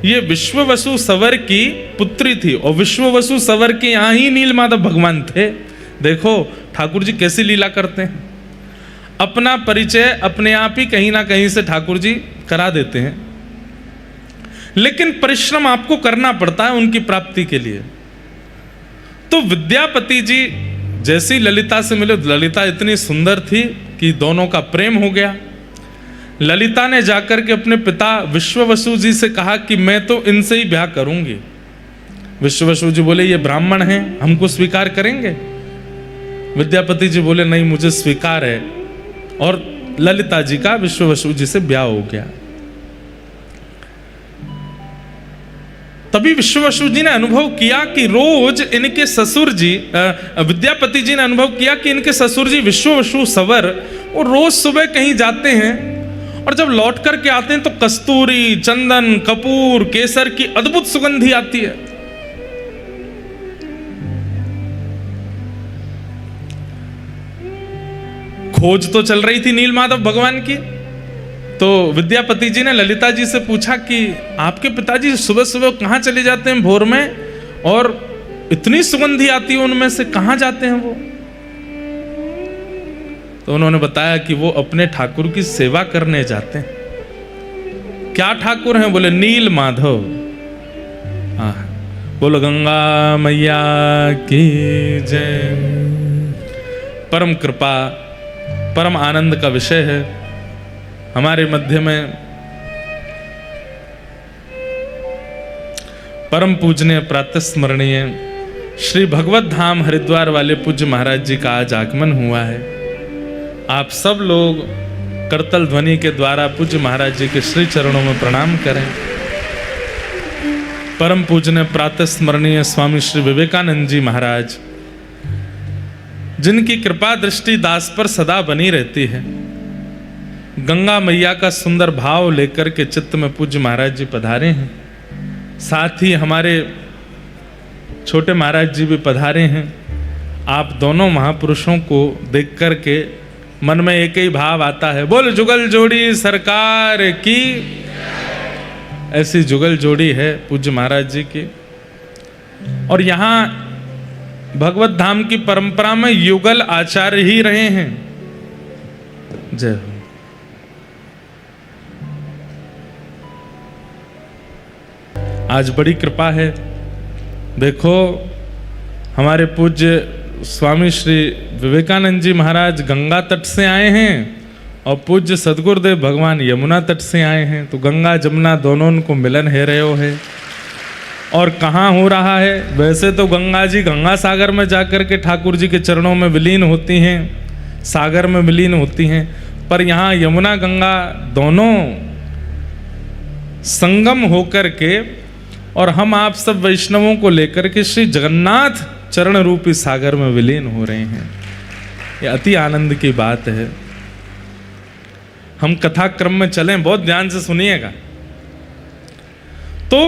ये विश्ववसु सवर की पुत्री थी, और विश्ववसु सवर के यहां ही नीलमाधव भगवान थे। देखो ठाकुर जी कैसी लीला करते हैं, अपना परिचय अपने आप ही कहीं ना कहीं से ठाकुर जी करा देते हैं, लेकिन परिश्रम आपको करना पड़ता है उनकी प्राप्ति के लिए। तो विद्यापति जी जैसी ललिता से मिले, ललिता इतनी सुंदर थी कि दोनों का प्रेम हो गया। ललिता ने जाकर के अपने पिता विश्ववसु जी से कहा कि मैं तो इनसे ही ब्याह करूंगी। विश्ववसु जी बोले ये ब्राह्मण हैं, हमको स्वीकार करेंगे? विद्यापति जी बोले नहीं, मुझे स्वीकार है। और ललिता जी का विश्ववसु जी से ब्याह हो गया। तभी विश्ववसु जी ने अनुभव किया कि रोज इनके ससुर जी, विद्यापति जी ने अनुभव किया कि इनके ससुर जी विश्ववसु सवर वो रोज सुबह कहीं जाते हैं और जब लौट करके आते हैं तो कस्तूरी, चंदन, कपूर, केसर की अद्भुत सुगंधी आती है। खोज तो चल रही थी नीलमाधव भगवान की। तो विद्यापति जी ने ललिता जी से पूछा कि आपके पिताजी सुबह सुबह कहाँ चले जाते हैं भोर में, और इतनी सुगंधी आती है उनमें से, कहाँ जाते हैं वो? तो उन्होंने बताया कि वो अपने ठाकुर की सेवा करने जाते हैं। क्या ठाकुर हैं? बोले नील माधव। बोलो गंगा मैया की जय। परम कृपा, परम आनंद का विषय है। हमारे मध्य में परम पूजनीय प्रातः स्मरणीय श्री भगवत धाम हरिद्वार वाले पूज्य महाराज जी का आज आगमन हुआ है। आप सब लोग करतल ध्वनि के द्वारा पूज्य महाराज जी के श्री चरणों में प्रणाम करें। परम पूजनीय प्रातः स्मरणीय स्वामी श्री विवेकानंद जी महाराज, जिनकी कृपा दृष्टि दास पर सदा बनी रहती है, गंगा मैया का सुंदर भाव लेकर के चित्त में पूज्य महाराज जी पधारे हैं। साथ ही हमारे छोटे महाराज जी भी पधारे हैं। आप दोनों महापुरुषों को देख कर के मन में एक ही भाव आता है, बोल जुगल जोड़ी सरकार की। ऐसी जुगल जोड़ी है पूज्य महाराज जी की। और यहाँ भगवत धाम की परंपरा में युगल आचार्य ही रहे हैं। जय हो। आज बड़ी कृपा है, देखो हमारे पूज्य स्वामी श्री विवेकानंद जी महाराज गंगा तट से आए हैं और पूज्य सदगुरुदेव भगवान यमुना तट से आए हैं। तो गंगा जमुना दोनों को मिलन है रहे हो है। और कहाँ हो रहा है? वैसे तो गंगा जी गंगा सागर में जाकर के ठाकुर जी के चरणों में विलीन होती हैं, सागर में विलीन होती हैं, पर यहाँ यमुना गंगा दोनों संगम होकर के और हम आप सब वैष्णवों को लेकर के श्री जगन्नाथ चरण रूपी सागर में विलीन हो रहे हैं। ये अति आनंद की बात है। हम कथा क्रम में चलें, बहुत ध्यान से सुनिएगा। तो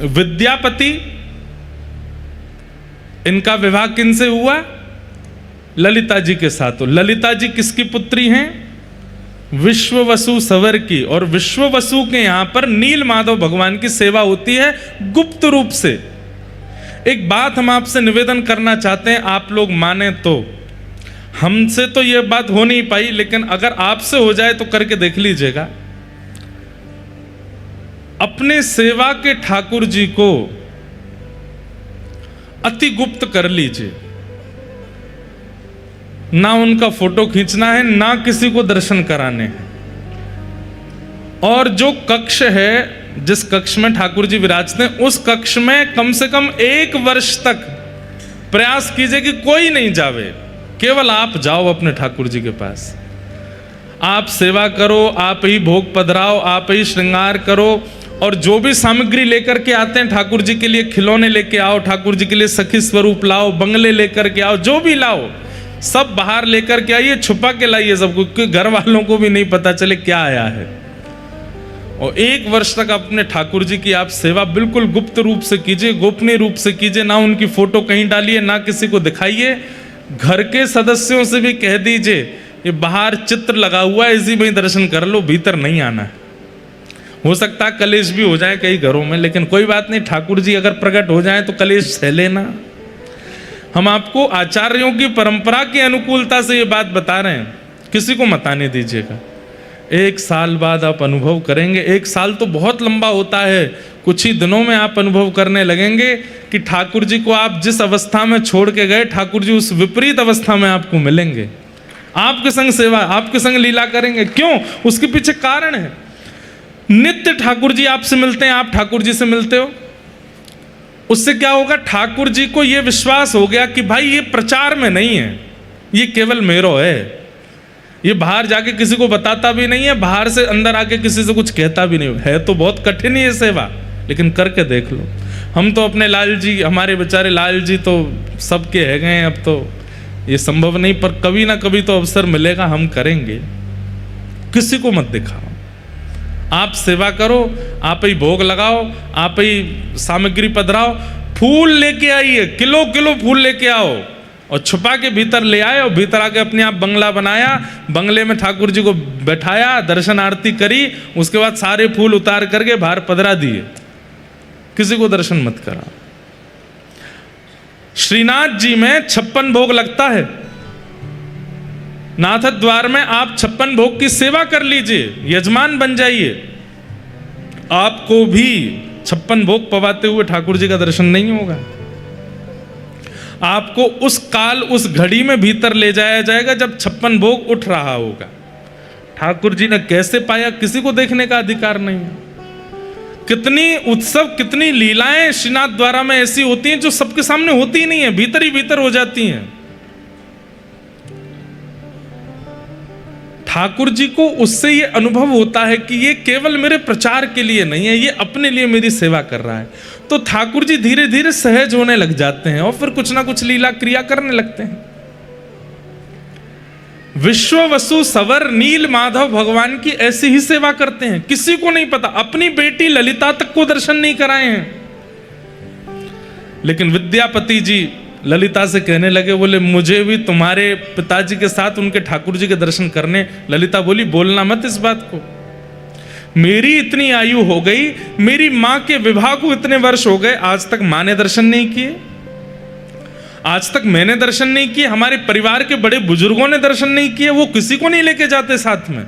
विद्यापति, इनका विवाह किनसे हुआ? ललिता जी के साथ। तो ललिता जी किसकी पुत्री हैं? विश्ववसु सवर की। और विश्ववसु के यहां पर नील माधव भगवान की सेवा होती है गुप्त रूप से। एक बात हम आपसे निवेदन करना चाहते हैं, आप लोग माने तो। हमसे तो यह बात हो नहीं पाई, लेकिन अगर आपसे हो जाए तो करके देख लीजिएगा। अपने सेवा के ठाकुर जी को अति गुप्त कर लीजिए। ना उनका फोटो खींचना है, ना किसी को दर्शन कराने हैं। और जो कक्ष है, जिस कक्ष में ठाकुर जी विराजते हैं, उस कक्ष में कम से कम 1 वर्ष तक प्रयास कीजिए कि कोई नहीं जावे, केवल आप जाओ अपने ठाकुर जी के पास। आप सेवा करो, आप ही भोग पधराओ, आप ही श्रृंगार करो। और जो भी सामग्री लेकर के आते हैं ठाकुर जी के लिए, खिलौने लेके आओ, ठाकुर जी के लिए सखी स्वरूप लाओ, बंगले लेकर के आओ, जो भी लाओ सब बाहर लेकर के आइए, छुपा के लाइए सबको, क्योंकि घर वालों को भी नहीं पता चले क्या आया है। और 1 वर्ष तक अपने ठाकुर जी की आप सेवा बिल्कुल गुप्त रूप से कीजिए, गोपनीय रूप से कीजिए। ना उनकी फोटो कहीं डालिए, ना किसी को दिखाइए। घर के सदस्यों से भी कह दीजिए ये बाहर चित्र लगा हुआ है, इसी में दर्शन कर लो, भीतर नहीं आना है। हो सकता है कलेश भी हो जाए कई घरों में, लेकिन कोई बात नहीं, ठाकुर जी अगर प्रकट हो जाए तो कलेश सह लेना। हम आपको आचार्यों की परंपरा की अनुकूलता से ये बात बता रहे हैं, किसी को मत आने दीजिएगा। 1 साल बाद आप अनुभव करेंगे। 1 साल तो बहुत लंबा होता है, कुछ ही दिनों में आप अनुभव करने लगेंगे कि ठाकुर जी को आप जिस अवस्था में छोड़ के गए, ठाकुर जी उस विपरीत अवस्था में आपको मिलेंगे। आपके संग सेवा, आपके संग लीला करेंगे। क्यों? उसके पीछे कारण है। नित्य ठाकुर जी आपसे मिलते हैं, आप ठाकुर जी से मिलते हो। उससे क्या होगा? ठाकुर जी को यह विश्वास हो गया कि भाई ये प्रचार में नहीं है, ये केवल मेरो है। ये बाहर जाके किसी को बताता भी नहीं है, बाहर से अंदर आके किसी से कुछ कहता भी नहीं है। तो बहुत कठिन ही है सेवा, लेकिन करके देख लो। हम तो अपने लाल जी, हमारे बेचारे लाल जी तो सबके है गए, अब तो ये संभव नहीं, पर कभी ना कभी तो अवसर मिलेगा, हम करेंगे। किसी को मत दिखाओ, आप सेवा करो, आप ही भोग लगाओ, आप ही सामग्री पधराओ। फूल लेके आइए, किलो किलो फूल लेके आओ और छुपा के भीतर ले आए, और भीतर आके अपने आप बंगला बनाया, बंगले में ठाकुर जी को बैठाया, दर्शन आरती करी, उसके बाद सारे फूल उतार करके बाहर पधरा दिए। किसी को दर्शन मत करा। श्रीनाथ जी में 56 भोग लगता है। नाथ द्वार में आप 56 भोग की सेवा कर लीजिए, यजमान बन जाइए। आपको भी 56 भोग पवाते हुए ठाकुर जी का दर्शन नहीं होगा। आपको उस काल, उस घड़ी में भीतर ले जाया जाएगा जब 56 भोग उठ रहा होगा। ठाकुर जी ने कैसे पाया, किसी को देखने का अधिकार नहीं है। कितनी उत्सव, कितनी लीलाएं श्रीनाथ द्वारा में ऐसी होती हैं जो सबके सामने होती ही नहीं है, भीतर ही भीतर हो जाती हैं। ठाकुर जी को उससे ये अनुभव होता है कि ये केवल मेरे प्रचार के लिए नहीं है, ये अपने लिए मेरी सेवा कर रहा है। तो ठाकुर जी धीरे धीरे सहज होने लग जाते हैं और फिर कुछ ना कुछ लीला क्रिया करने लगते हैं। विश्व वसु सवर नील माधव भगवान की ऐसी ही सेवा करते हैं। किसी को नहीं पता, अपनी बेटी ललिता तक को दर्शन नहीं कराए हैं। लेकिन विद्यापति जी ललिता से कहने लगे, बोले मुझे भी तुम्हारे पिताजी के साथ उनके ठाकुर जी के दर्शन करने। ललिता बोली, बोलना मत इस बात को, मेरी इतनी आयु हो गई, मेरी मां के विवाह को इतने वर्ष हो गए, आज तक मां ने दर्शन नहीं किए, आज तक मैंने दर्शन नहीं किए, हमारे परिवार के बड़े बुजुर्गों ने दर्शन नहीं किए, वो किसी को नहीं लेके जाते साथ में।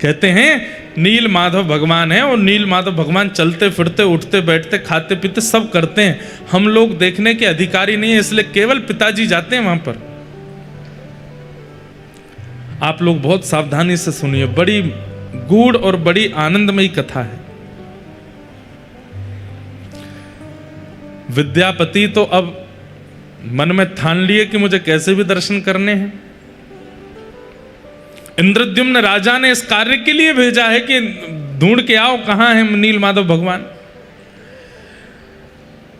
कहते हैं नील माधव भगवान है और नील माधव भगवान चलते फिरते उठते बैठते खाते पीते सब करते हैं। हम लोग देखने के अधिकारी नहीं है, इसलिए केवल पिताजी जाते हैं वहां पर। आप लोग बहुत सावधानी से सुनिए, बड़ी गूढ़ और बड़ी आनंदमयी कथा है। विद्यापति तो अब मन में ठान लिए कि मुझे कैसे भी दर्शन करने हैं। इंद्रद्युम्न राजा ने इस कार्य के लिए भेजा है कि ढूंढ के आओ कहां है नील माधव भगवान।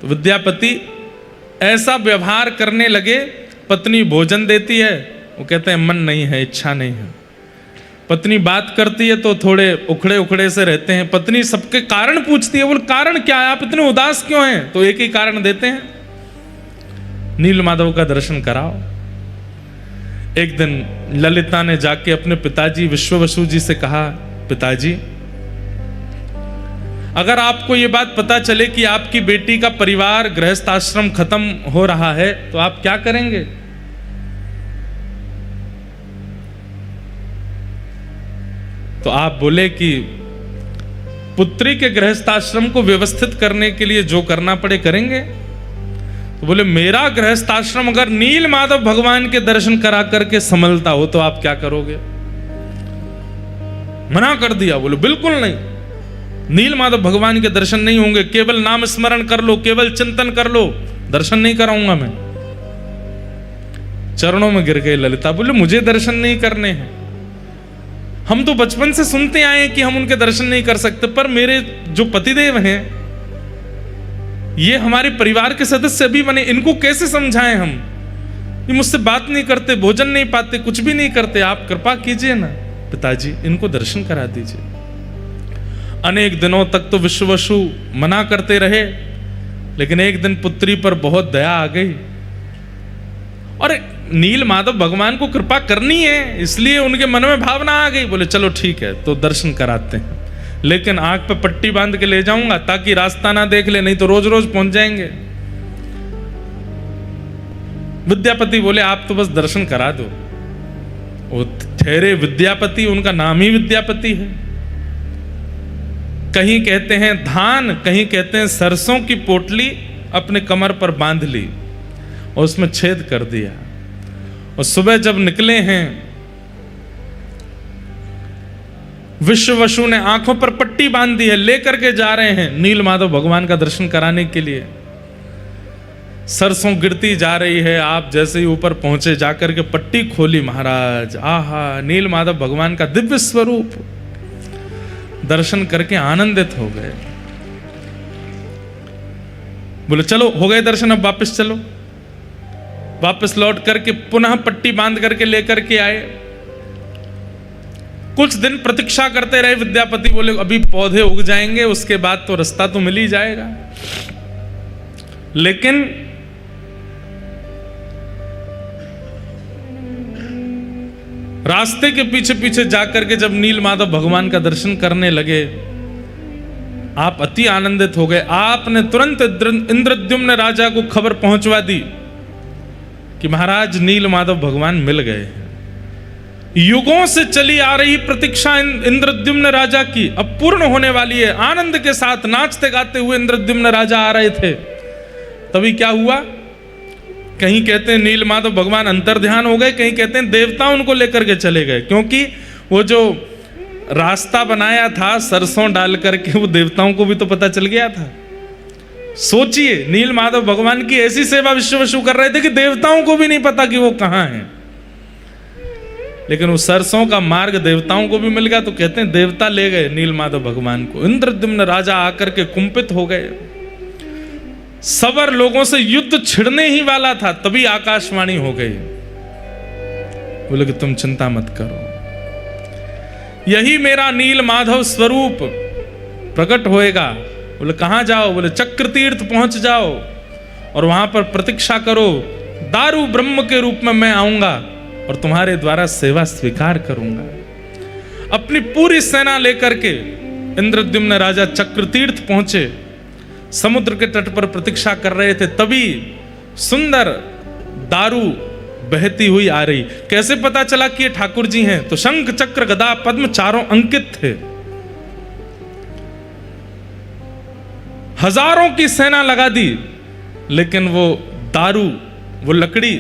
तो विद्यापति ऐसा व्यवहार करने लगे, पत्नी भोजन देती है, वो कहते हैं मन नहीं है, इच्छा नहीं है। पत्नी बात करती है तो थोड़े उखड़े उखड़े से रहते हैं। पत्नी सबके कारण पूछती है, बोल कारण क्या है, आप इतने उदास क्यों हैं? तो एक ही कारण देते हैं, नील माधव का दर्शन कराओ। एक दिन ललिता ने जाके अपने पिताजी विश्ववसु जी से कहा, पिताजी अगर आपको ये बात पता चले कि आपकी बेटी का परिवार गृहस्थ आश्रम खत्म हो रहा है तो आप क्या करेंगे? तो आप बोले कि पुत्री के गृहस्थ आश्रम को व्यवस्थित करने के लिए जो करना पड़े करेंगे। तो बोले मेरा गृहस्थ आश्रम अगर नील माधव भगवान के दर्शन करा करके संभलता हो तो आप क्या करोगे? मना कर दिया, बोले बिल्कुल नहीं, नील माधव भगवान के दर्शन नहीं होंगे, केवल नाम स्मरण कर लो, केवल चिंतन कर लो, दर्शन नहीं कराऊंगा मैं। चरणों में गिर गए ललिता, बोले मुझे दर्शन नहीं करने हैं, हम तो बचपन से सुनते आए हैं कि हम उनके दर्शन नहीं कर सकते, पर मेरे जो पतिदेव हैं ये हमारे परिवार के सदस्य भी बने, इनको कैसे समझाएं हम? ये मुझसे बात नहीं करते, भोजन नहीं पाते, कुछ भी नहीं करते, आप कृपा कीजिए ना पिताजी, इनको दर्शन करा दीजिए। अनेक दिनों तक तो विश्ववसु मना करते रहे, लेकिन एक दिन पुत्री पर बहुत दया आ गई और नील माधव भगवान को कृपा करनी है, इसलिए उनके मन में भावना आ गई। बोले चलो ठीक है, तो दर्शन कराते हैं, लेकिन आंख पे पट्टी बांध के ले जाऊंगा ताकि रास्ता ना देख ले, नहीं तो रोज रोज पहुंच जाएंगे। विद्यापति बोले आप तो बस दर्शन करा दो। वो ठहरे विद्यापति, उनका नाम ही विद्यापति है। कहीं कहते हैं धान, कहीं कहते हैं सरसों की पोटली अपने कमर पर बांध ली और उसमें छेद कर दिया, और सुबह जब निकले हैं विश्ववसु ने आंखों पर पट्टी बांध दी है, लेकर के जा रहे हैं नील माधव भगवान का दर्शन कराने के लिए। सरसों गिरती जा रही है, आप जैसे ही ऊपर पहुंचे जाकर के पट्टी खोली, महाराज आहा नील माधव भगवान का दिव्य स्वरूप दर्शन करके आनंदित हो गए। बोले चलो हो गए दर्शन, अब वापस चलो। वापस लौट करके पुनः पट्टी बांध करके लेकर के आए। कुछ दिन प्रतीक्षा करते रहे विद्यापति, बोले अभी पौधे उग जाएंगे, उसके बाद तो रास्ता तो मिल ही जाएगा। लेकिन रास्ते के पीछे पीछे जाकर के जब नील माधव भगवान का दर्शन करने लगे, आप अति आनंदित हो गए। आपने तुरंत इंद्रद्युम्न राजा को खबर पहुंचवा दी कि महाराज नील माधव भगवान मिल गए हैं। युगों से चली आ रही प्रतीक्षा इंद्रद्युम्न राजा की अब पूर्ण होने वाली है। आनंद के साथ नाचते गाते हुए इंद्रद्युम्न राजा आ रहे थे। तभी क्या हुआ, कहीं कहते हैं नील माधव भगवान अंतर्ध्यान हो गए, कहीं कहते हैं देवता उनको लेकर के चले गए, क्योंकि वो जो रास्ता बनाया था सरसों डाल करके वो देवताओं को भी तो पता चल गया था। सोचिए, नील माधव भगवान की ऐसी सेवा विश्ववसु कर रहे थे कि देवताओं को भी नहीं पता कि वो कहां हैं। लेकिन उस सरसों का मार्ग देवताओं को भी मिल गया, तो कहते हैं देवता ले गए नील माधव भगवान को। इंद्रद्युम्न राजा आकर के कुंपित हो गए। सबर लोगों से युद्ध छिड़ने ही वाला था, तभी आकाशवाणी हो गई, बोले कि तुम चिंता मत करो, यही मेरा नील माधव स्वरूप प्रकट होएगा। बोले कहां जाओ? बोले चक्र तीर्थ पहुंच जाओ और वहां पर प्रतीक्षा करो, दारू ब्रह्म के रूप में मैं आऊंगा और तुम्हारे द्वारा सेवा स्वीकार करूंगा। अपनी पूरी सेना लेकर के इंद्रद्युम्न राजा चक्र तीर्थ पहुंचे। समुद्र के तट पर प्रतीक्षा कर रहे थे, तभी सुंदर दारू बहती हुई आ रही। कैसे पता चला कि ये ठाकुर जी हैं? तो शंख चक्र गदा पद्म चारों अंकित थे। हजारों की सेना लगा दी, लेकिन वो दारू, वो लकड़ी,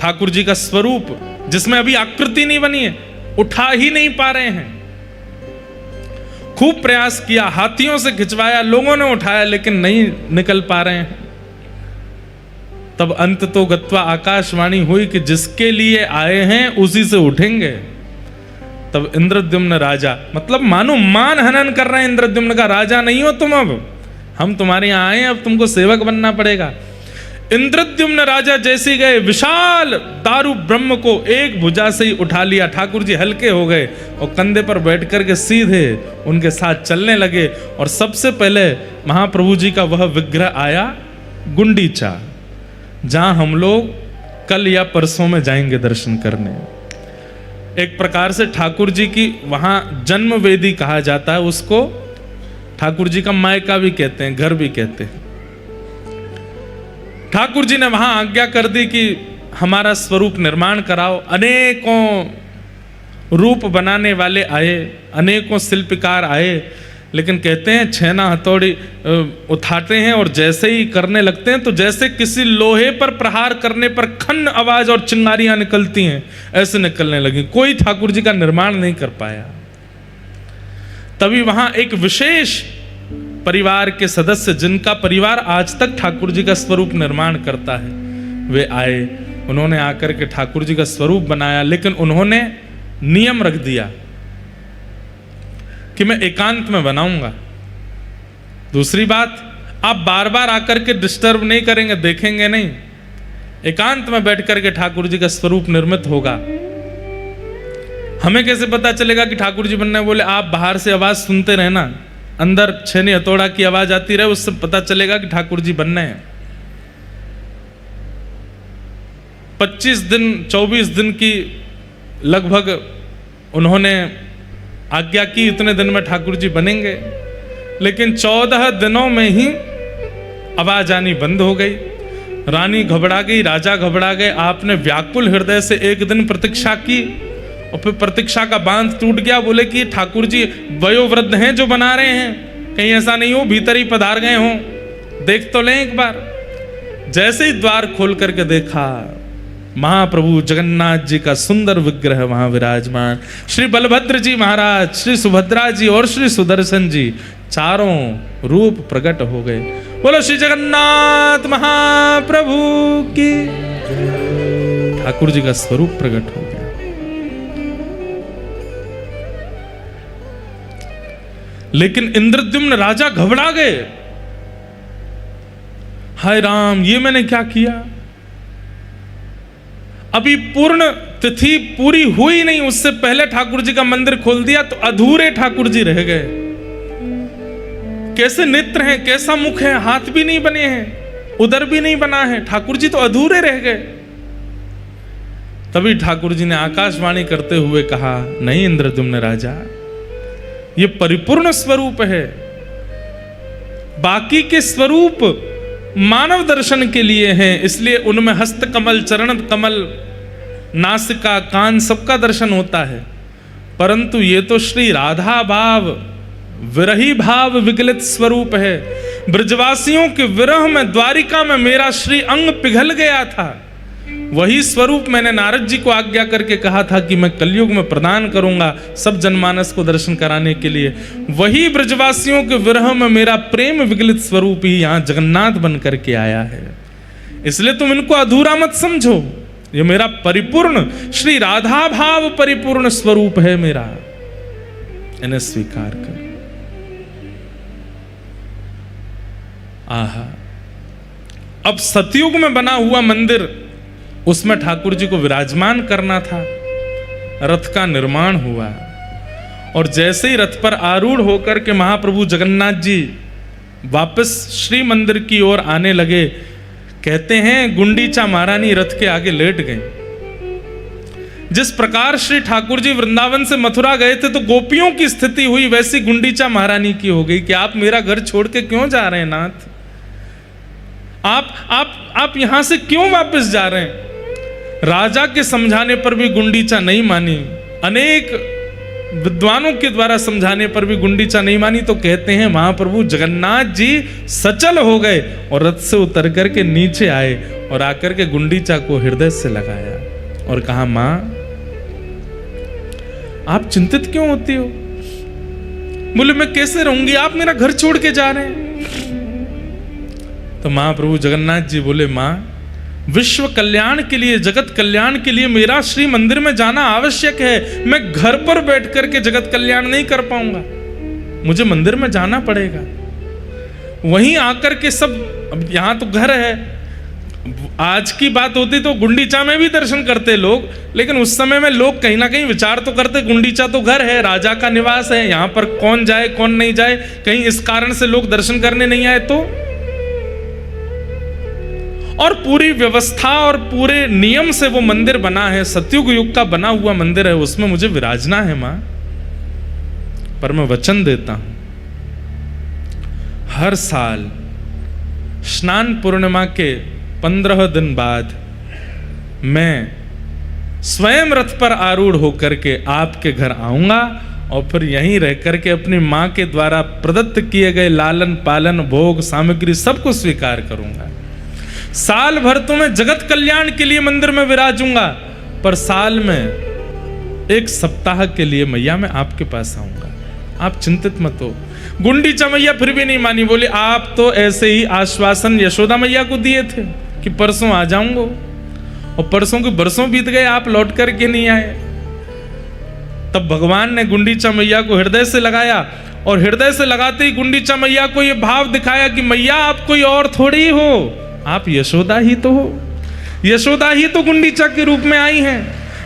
ठाकुर जी का स्वरूप जिसमें अभी आकृति नहीं बनी है, उठा ही नहीं पा रहे हैं। खूब प्रयास किया, हाथियों से खिंचवाया, लोगों ने उठाया, लेकिन नहीं निकल पा रहे हैं। तब अंत तो गत्वा आकाशवाणी हुई कि जिसके लिए आए हैं उसी से उठेंगे। तब इंद्रद्युम्न राजा, मतलब मानो मान हनन कर रहे हैं इंद्रद्युम्न का, राजा नहीं हो तुम, अब हम तुम्हारे यहां आए, अब तुमको सेवक बनना पड़ेगा। इंद्रद्युम्न राजा जैसे गए, विशाल दारू ब्रह्म को एक भुजा से ही उठा लिया। ठाकुर जी हल्के हो गए और कंधे पर बैठ करके सीधे उनके साथ चलने लगे। और सबसे पहले महाप्रभु जी का वह विग्रह आया गुंडीचा, जहां हम लोग कल या परसों में जाएंगे दर्शन करने। एक प्रकार से ठाकुर जी की वहां जन्म वेदी कहा जाता है उसको, ठाकुर जी का मायका भी कहते हैं, घर भी कहते हैं। ठाकुर जी ने वहां आज्ञा कर दी कि हमारा स्वरूप निर्माण कराओ। अनेकों रूप बनाने वाले आए, अनेकों शिल्पकार आए, लेकिन कहते हैं छेना हथौड़ी उठाते हैं और जैसे ही करने लगते हैं तो जैसे किसी लोहे पर प्रहार करने पर खन आवाज और चिंगारियां निकलती हैं, ऐसे निकलने लगी। कोई ठाकुर जी का निर्माण नहीं कर पाया। तभी वहां एक विशेष परिवार के सदस्य, जिनका परिवार आज तक ठाकुर जी का स्वरूप निर्माण करता है, वे आए। उन्होंने आकर के ठाकुर जी का स्वरूप बनाया, लेकिन उन्होंने नियम रख दिया कि मैं एकांत में बनाऊंगा। दूसरी बात, आप बार बार आकर के डिस्टर्ब नहीं करेंगे, देखेंगे नहीं, एकांत में बैठ करके ठाकुर जी का स्वरूप निर्मित होगा। हमें कैसे पता चलेगा कि ठाकुर जी बनना है? बोले आप बाहर से आवाज सुनते रहना, अंदर छेनी हथौड़ा की आवाज आती रहे, उससे पता चलेगा कि ठाकुर जी बनने हैं। 25 दिन 24 दिन की लगभग उन्होंने आज्ञा की, इतने दिन में ठाकुर जी बनेंगे। लेकिन 14 दिनों में ही आवाज आनी बंद हो गई। रानी घबरा गई, राजा घबरा गए। आपने व्याकुल हृदय से एक दिन प्रतीक्षा की और फिर प्रतीक्षा का बांध टूट गया। बोले कि ठाकुर जी वयोवृद्ध हैं जो बना रहे हैं, कहीं ऐसा नहीं हो भीतर ही पधार गए हों, देख तो लें एक बार। जैसे ही द्वार खोल करके देखा, महाप्रभु जगन्नाथ जी का सुंदर विग्रह वहां विराजमान। श्री बलभद्र जी महाराज, श्री सुभद्रा जी और श्री सुदर्शन जी, चारों रूप प्रकट हो गए। बोलो श्री जगन्नाथ महाप्रभु की। ठाकुर जी का स्वरूप प्रकट हो गया। लेकिन इंद्रद्युम्न राजा घबरा गए। हाय राम, ये मैंने क्या किया? अभी पूर्ण तिथि पूरी हुई नहीं, उससे पहले ठाकुर जी का मंदिर खोल दिया, तो अधूरे ठाकुर जी रह गए। कैसे नेत्र हैं, कैसा मुख है, हाथ भी नहीं बने हैं, उदर भी नहीं बना है, ठाकुर जी तो अधूरे रह गए। तभी ठाकुर जी ने आकाशवाणी करते हुए कहा, नहीं इंद्रद्युम्न राजा, ये परिपूर्ण स्वरूप है। बाकी के स्वरूप मानव दर्शन के लिए हैं, इसलिए उनमें हस्त कमल, चरण कमल, नासिका, कान सबका दर्शन होता है। परंतु ये तो श्री राधा भाव, विरही भाव विगलित स्वरूप है। ब्रजवासियों के विरह में, द्वारिका में मेरा श्री अंग पिघल गया था, वही स्वरूप मैंने नारद जी को आज्ञा करके कहा था कि मैं कलयुग में प्रदान करूंगा सब जनमानस को दर्शन कराने के लिए। वही ब्रजवासियों के विरह में मेरा प्रेम विगलित स्वरूप ही यहाँ जगन्नाथ बन करके आया है। इसलिए तुम इनको अधूरा मत समझो, ये मेरा परिपूर्ण श्री राधा भाव परिपूर्ण स्वरूप है मेरा, इन्हें स्वीकार कर। आहा, अब सतयुग में बना हुआ मंदिर, उसमें ठाकुर जी को विराजमान करना था। रथ का निर्माण हुआ और जैसे ही रथ पर आरूढ़ होकर के महाप्रभु जगन्नाथ जी वापस श्री मंदिर की ओर आने लगे, कहते हैं गुंडीचा महारानी रथ के आगे लेट गई। जिस प्रकार श्री ठाकुर जी वृंदावन से मथुरा गए थे तो गोपियों की स्थिति हुई, वैसी गुंडीचा महारानी की हो गई कि आप मेरा घर छोड़ के क्यों जा रहे हैं नाथ, आप यहां से क्यों वापस जा रहे हैं। राजा के समझाने पर भी गुंडीचा नहीं मानी, अनेक विद्वानों के द्वारा समझाने पर भी गुंडीचा नहीं मानी। तो कहते हैं महाप्रभु जगन्नाथ जी सचल हो गए और रथ से उतर करके नीचे आए और आकर के गुंडीचा को हृदय से लगाया और कहा, मां आप चिंतित क्यों होती हो। बोले मैं कैसे रहूंगी, आप मेरा घर छोड़ के जा रहे हैं। तो महाप्रभु जगन्नाथ जी बोले, मां विश्व कल्याण के लिए, जगत कल्याण के लिए मेरा श्री मंदिर में जाना आवश्यक है। मैं घर पर बैठ करके जगत कल्याण नहीं कर पाऊंगा, मुझे मंदिर में जाना पड़ेगा। वहीं आकर के सब, अब यहां तो घर है, आज की बात होती तो गुंडीचा में भी दर्शन करते लोग, लेकिन उस समय में लोग कहीं ना कहीं विचार तो करते गुंडीचा तो घर है, राजा का निवास है, यहां पर कौन जाए कौन नहीं जाए, कहीं इस कारण से लोग दर्शन करने नहीं आए तो। और पूरी व्यवस्था और पूरे नियम से वो मंदिर बना है, सतयुग युग का बना हुआ मंदिर है, उसमें मुझे विराजना है मां। पर मैं वचन देता हूं, हर साल स्नान पूर्णिमा के 15 दिन बाद मैं स्वयं रथ पर आरूढ़ होकर के आपके घर आऊंगा और फिर यहीं रह करके अपनी मां के द्वारा प्रदत्त किए गए लालन पालन भोग सामग्री सबको स्वीकार करूंगा। साल भर तो मैं जगत कल्याण के लिए मंदिर में विराजूंगा, पर साल में एक सप्ताह के लिए मैया मैं आपके पास आऊंगा, आप चिंतित मत हो। गुंडीचा मैया फिर भी नहीं मानी, बोली आप तो ऐसे ही आश्वासन यशोदा मैया को दिए थे कि परसों आ जाऊंगा, और परसों के बरसों बीत गए, आप लौट करके नहीं आए। तब भगवान ने गुंडीचा मैया को हृदय से लगाया और हृदय से लगाते ही गुंडीचा मैया को यह भाव दिखाया कि मैया आप कोई और थोड़ी हो, आप यशोदा ही तो हो। यशोदा ही तो गुंडीचा के रूप में आई हैं,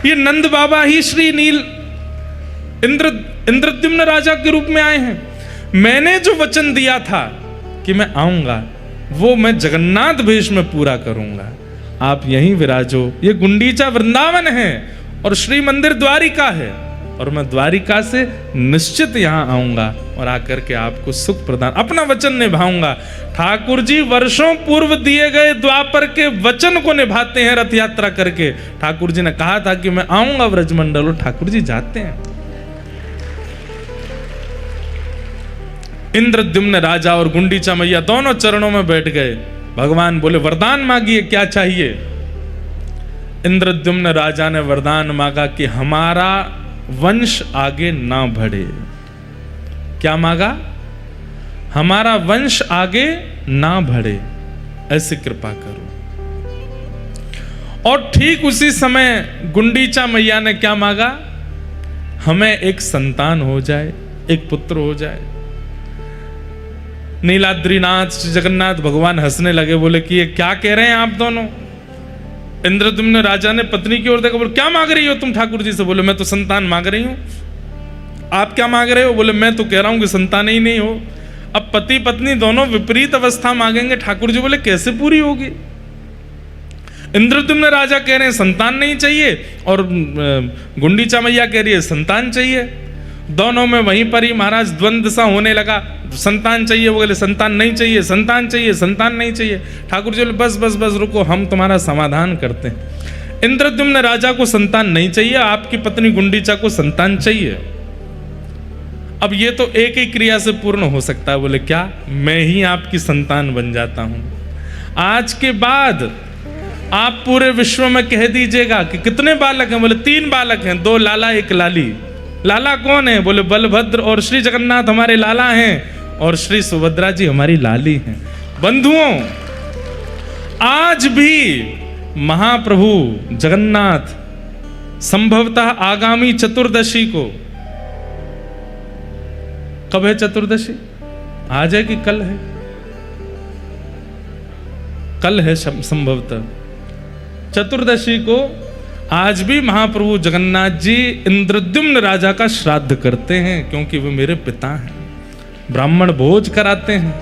ये नंद बाबा ही श्री नील इंद्रद्युम्न राजा के रूप में आए हैं। मैंने जो वचन दिया था कि मैं आऊंगा वो मैं जगन्नाथ वेश में पूरा करूंगा, आप यहीं विराजो। ये गुंडीचा वृंदावन है और श्री मंदिर द्वारिका है, और मैं द्वारिका से निश्चित यहां आऊंगा और आकर के आपको सुख प्रदान, अपना वचन निभाऊंगा। ठाकुर जी वर्षों पूर्व दिए गए द्वापर के वचन को निभाते हैं रथ यात्रा करके। ठाकुर जी ने कहा था कि मैं आऊंगा ब्रजमंडल, और ठाकुर जी जाते हैं। इंद्रद्युम्न राजा और गुंडीचा मैया दोनों चरणों में बैठ गए। भगवान बोले वरदान मांगिए, क्या चाहिए। इंद्रद्युम्न राजा ने वरदान मांगा कि हमारा वंश आगे ना बढ़े। क्या मांगा, हमारा वंश आगे ना बढ़े, ऐसी कृपा करो। और ठीक उसी समय गुंडीचा मैया ने क्या मांगा, हमें एक संतान हो जाए, एक पुत्र हो जाए। नीलाद्रीनाथ जगन्नाथ भगवान हंसने लगे, बोले कि ये क्या कह रहे हैं आप दोनों। इंद्रद्युम्न राजा ने पत्नी की ओर देखा, बोले क्या मांग रही हो तुम ठाकुर जी से। बोले मैं तो संतान मांग रही हूं। आप क्या मांग रहे हो। बोले मैं तो कह रहा हूं कि संतान ही नहीं हो। अब पति पत्नी दोनों विपरीत अवस्था मांगेंगे। ठाकुर जी बोले कैसे पूरी होगी। इंद्रद्युम्न राजा कह रहे हैं संतान नहीं चाहिए, और गुंडीचा मैया कह रही है संतान चाहिए। दोनों में वहीं पर ही महाराज द्वंद्व सा होने लगा। संतान चाहिए, वो बोले संतान नहीं चाहिए, संतान चाहिए, संतान नहीं चाहिए। ठाकुर जी बोले बस बस बस रुको, हम तुम्हारा समाधान करते हैं। इंद्रद्युम्न राजा को संतान नहीं चाहिए, आपकी पत्नी गुंडीचा को संतान चाहिए। अब ये तो एक ही क्रिया से पूर्ण हो सकता है। बोले क्या, मैं ही आपकी संतान बन जाता हूं। आज के बाद आप पूरे विश्व में कह दीजिएगा कि कितने बालक हैं? बोले 3 बालक हैं, 2 लाला 1 लाली। लाला कौन है? बोले बलभद्र और श्री जगन्नाथ हमारे लाला हैं और श्री सुभद्रा जी हमारी लाली हैं। बंधुओं, आज भी महाप्रभु जगन्नाथ संभवतः आगामी चतुर्दशी को, कब है चतुर्दशी? आज है कि कल है? कल है संभवतः चतुर्दशी को। आज भी महाप्रभु जगन्नाथ जी इंद्रद्युम्न राजा का श्राद्ध करते हैं, क्योंकि वे मेरे पिता हैं। ब्राह्मण भोज कराते हैं।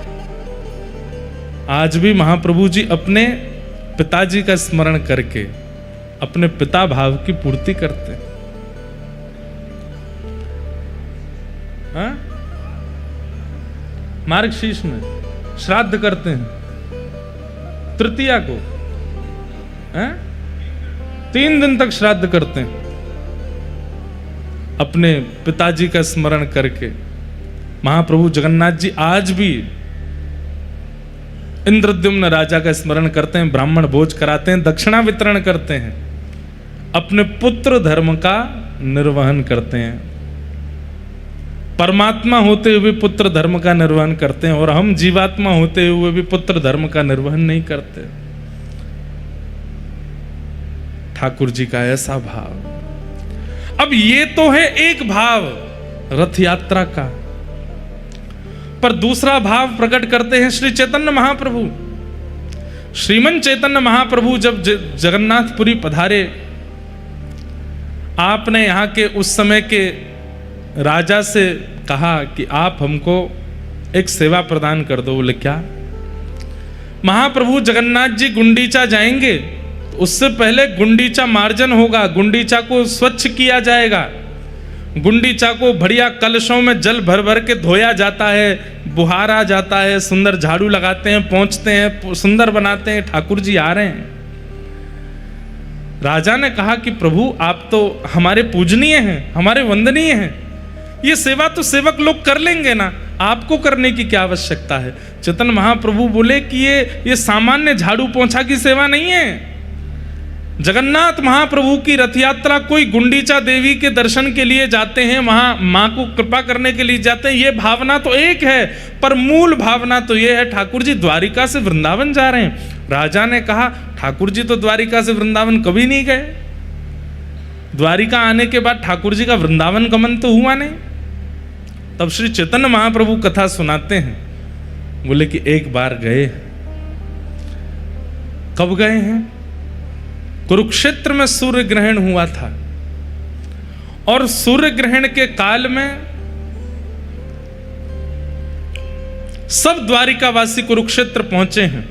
आज भी महाप्रभु जी अपने पिताजी का स्मरण करके अपने पिता भाव की पूर्ति करते हैं। हाँ? मार्गशीर्ष में श्राद्ध करते हैं तृतीया को, 3 दिन तक श्राद्ध करते हैं अपने पिताजी का स्मरण करके। महाप्रभु जगन्नाथ जी आज भी इंद्रद्युम्न राजा का स्मरण करते हैं, ब्राह्मण भोज कराते हैं, दक्षिणा वितरण करते हैं, अपने पुत्र धर्म का निर्वहन करते हैं। परमात्मा होते हुए पुत्र धर्म का निर्वहन करते हैं और हम जीवात्मा होते हुए भी पुत्र धर्म का निर्वहन नहीं करते। ठाकुर जी का ऐसा भाव। अब ये तो है एक भाव रथ यात्रा का, पर दूसरा भाव प्रकट करते हैं श्री चैतन्य महाप्रभु। श्रीमन चैतन्य महाप्रभु जब जगन्नाथपुरी पधारे, आपने यहाँ के उस समय के राजा से कहा कि आप हमको एक सेवा प्रदान कर दो। बोले क्या? महाप्रभु जगन्नाथ जी गुंडीचा जाएंगे, तो उससे पहले गुंडीचा मार्जन होगा, गुंडीचा को स्वच्छ किया जाएगा, गुंडीचा को बढ़िया कलशों में जल भर भर के धोया जाता है, बुहारा जाता है, सुंदर झाड़ू लगाते हैं, पोंछते हैं, सुंदर बनाते हैं। ठाकुर जी आ रहे हैं। राजा ने कहा कि प्रभु आप तो हमारे पूजनीय हैं, हमारे वंदनीय हैं, ये सेवा तो सेवक लोग कर लेंगे ना, आपको करने की क्या आवश्यकता है? चैतन्य महाप्रभु बोले कि ये सामान्य झाड़ू पोंछा की सेवा नहीं है। जगन्नाथ महाप्रभु की रथ यात्रा कोई गुंडीचा देवी के दर्शन के लिए जाते हैं, वहां मां को कृपा करने के लिए जाते हैं, ये भावना तो एक है, पर मूल भावना तो ये है ठाकुर जी द्वारिका से वृंदावन जा रहे हैं। राजा ने कहा ठाकुर जी तो द्वारिका से वृंदावन कभी नहीं गए, द्वारिका आने के बाद ठाकुर जी का वृंदावन गमन तो हुआ नहीं। तब श्री चैतन्य महाप्रभु कथा सुनाते हैं, बोले कि एक बार गए। कब गए हैं? कुरुक्षेत्र में सूर्य ग्रहण हुआ था और सूर्य ग्रहण के काल में सब द्वारिकावासी कुरुक्षेत्र पहुंचे हैं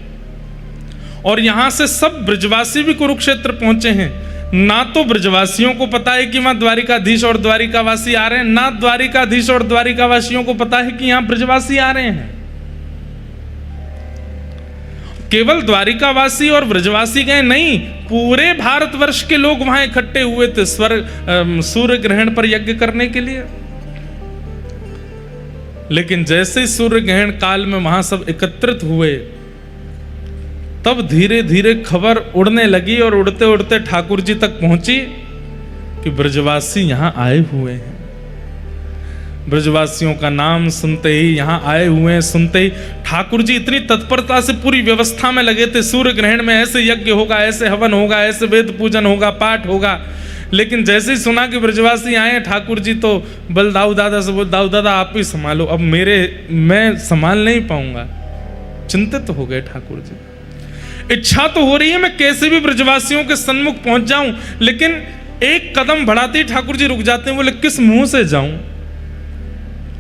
और यहां से सब ब्रजवासी भी कुरुक्षेत्र पहुंचे हैं। ना तो ब्रजवासियों को पता है कि वहां द्वारिकाधीश और द्वारिकावासी आ रहे हैं, ना द्वारिकाधीश और द्वारिकावासियों को पता है कि यहां ब्रजवासी आ रहे हैं। केवल द्वारिकावासी और ब्रजवासी गए नहीं, पूरे भारतवर्ष के लोग वहां इकट्ठे हुए थे सूर्य ग्रहण पर यज्ञ करने के लिए। लेकिन जैसे सूर्य ग्रहण काल में वहां सब एकत्रित हुए, तब धीरे धीरे खबर उड़ने लगी और उड़ते उड़ते ठाकुर जी तक पहुंची कि ब्रजवासी यहां आए हुए हैं। ब्रजवासियों का नाम सुनते ही, यहां आए हुए हैं सुनते ही ठाकुर जी इतनी तत्परता से पूरी व्यवस्था में लगे थे। सूर्य ग्रहण में ऐसे यज्ञ होगा, ऐसे हवन होगा, ऐसे वेद पूजन होगा, पाठ होगा। लेकिन जैसे ही सुना कि ब्रजवासी आए, ठाकुर जी तो बलदाऊ दादा से बोल, दाऊ दादा आप ही संभालो, अब मैं संभाल नहीं पाऊंगा। चिंतित हो गए ठाकुर जी। इच्छा तो हो रही है मैं कैसे भी ब्रजवासियों के सन्मुख पहुंच जाऊं, लेकिन एक कदम बढ़ाते ही ठाकुर जी रुक जाते हैं। बोले किस मुंह से जाऊं?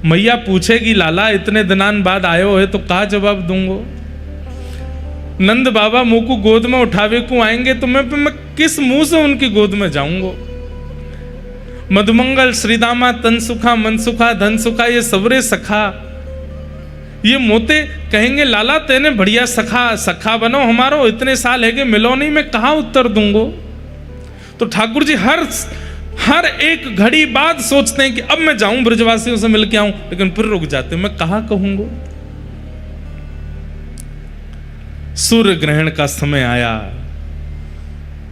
मैया पूछेगी लाला इतने दिनान बाद आयो है तो का जवाब दूंगो? नंद बाबा मुंह को गोद में उठावे को आएंगे तो मैं किस मुंह से उनकी गोद में जाऊंगो? मधुमंगल श्रीदामा तन सुखा मन सुखा धन सुखा ये सबरे सखा, ये मोते कहेंगे लाला तेने बढ़िया सखा बनो हमारो, इतने साल है कि मिलो नहीं, मैं कहाँ उत्तर दूंगो? तो ठाकुर जी हर एक घड़ी बाद सोचते हैं कि अब मैं जाऊं ब्रजवासियों से मिल के आऊं, लेकिन फिर रुक जाते हैं, मैं कहाँ कहूंगो? सूर्य ग्रहण का समय आया,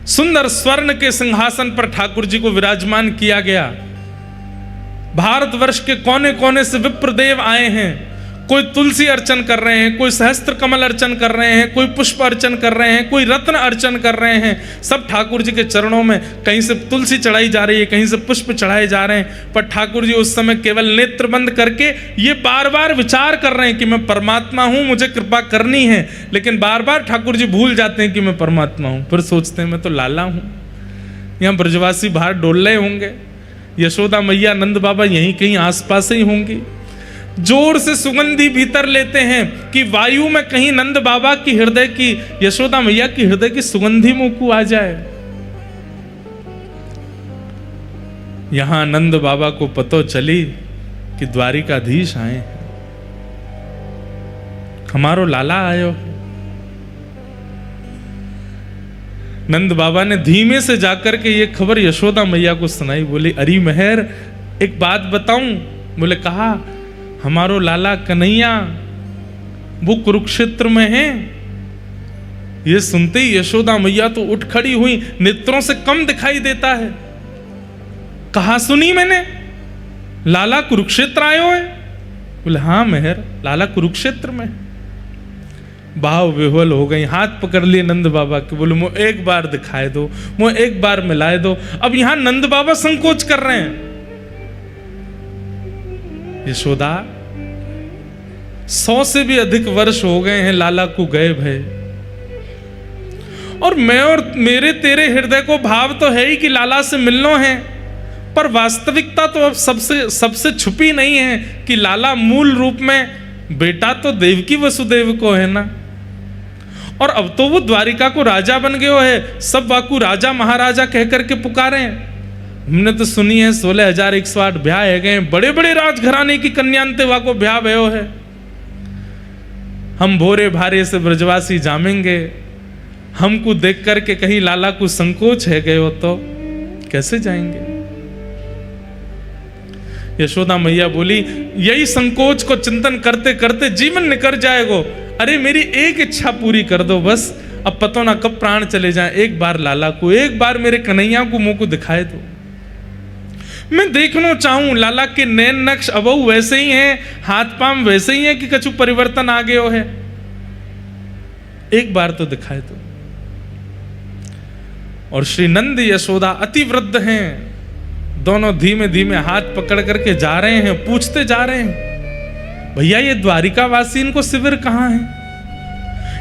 सुंदर स्वर्ण के सिंहासन पर ठाकुर जी को विराजमान किया गया। भारतवर्ष के कोने कोने से विप्रदेव आए हैं, कोई तुलसी अर्चन कर रहे हैं, कोई सहस्त्र कमल अर्चन कर रहे हैं, कोई पुष्प अर्चन कर रहे हैं, कोई रत्न अर्चन कर रहे हैं। सब ठाकुर जी के चरणों में कहीं से तुलसी चढ़ाई जा रही है, कहीं से पुष्प चढ़ाए जा रहे हैं। पर ठाकुर जी उस समय केवल नेत्र बंद करके ये बार बार विचार कर रहे हैं कि मैं परमात्मा हूं, मुझे कृपा करनी है। लेकिन बार बार ठाकुर जी भूल जाते हैं कि मैं परमात्मा हूं। फिर सोचते हैं मैं तो लाला हूं। यहाँ ब्रजवासी बाहर डोल रहे होंगे, यशोदा मैया नंद बाबा यहीं कहीं आसपास ही होंगी। जोर से सुगंधी भीतर लेते हैं कि वायु में कहीं नंद बाबा की हृदय की, यशोदा मैया की हृदय की सुगंधी मुंह को आ जाए। यहां नंद बाबा को पतो चली कि द्वारिकाधीश आए हैं, हमारो लाला आयो। नंद बाबा ने धीमे से जाकर के ये खबर यशोदा मैया को सुनाई। बोली अरी मेहर एक बात बताऊं? बोले कहा, हमारो लाला कन्हैया वो कुरुक्षेत्र में है। ये सुनते ही यशोदा मैया तो उठ खड़ी हुई, नेत्रों से कम दिखाई देता है। कहा सुनी मैंने, लाला कुरुक्षेत्र आयो है? बोले हाँ मेहर, लाला कुरुक्षेत्र में। भाव विह्वल हो गई, हाथ पकड़ लिए नंद बाबा के। बोले मुझे एक बार दिखाए दो, मुझे एक बार मिलाए दो। अब यहां नंद बाबा संकोच कर रहे हैं। यशोदा 100 से भी अधिक वर्ष हो गए हैं लाला को गए भय, और मैं और मेरे तेरे हृदय को भाव तो है ही कि लाला से मिलना है, पर वास्तविकता तो अब सबसे छुपी नहीं है कि लाला मूल रूप में बेटा तो देवकी वसुदेव को है ना। और अब तो वो द्वारिका को राजा बन गयो है, सब वाकू राजा महाराजा कहकर के पुकारे हैं। हमने तो सुनी है 16,108 ब्याह है गए, बड़े बड़े राजघराने की कन्यांते वाको ब्याह भयो है। हम भोरे भारे से ब्रजवासी जामेंगे, हमको देख करके कहीं लाला को संकोच है गए हो तो कैसे जाएंगे? यशोदा मैया बोली यही संकोच को चिंतन करते करते जीवन निकल जाएगो। अरे मेरी एक इच्छा पूरी कर दो बस, अब पता ना कब प्राण चले जाएं। एक बार लाला को, एक बार मेरे कन्हैया को मुंह को दिखाए दो। मैं देखना चाहूं लाला के नैन नक्श अबहु वैसे ही हैं, हाथ पांव वैसे ही हैं कि कछु परिवर्तन आ गयो है। एक बार तो दिखाए दो। और श्री नंद यशोदा अति वृद्ध हैं, दोनों धीमे धीमे हाथ पकड़ करके जा रहे हैं, पूछते जा रहे हैं भैया ये द्वारिका वासी इनको शिविर कहां है?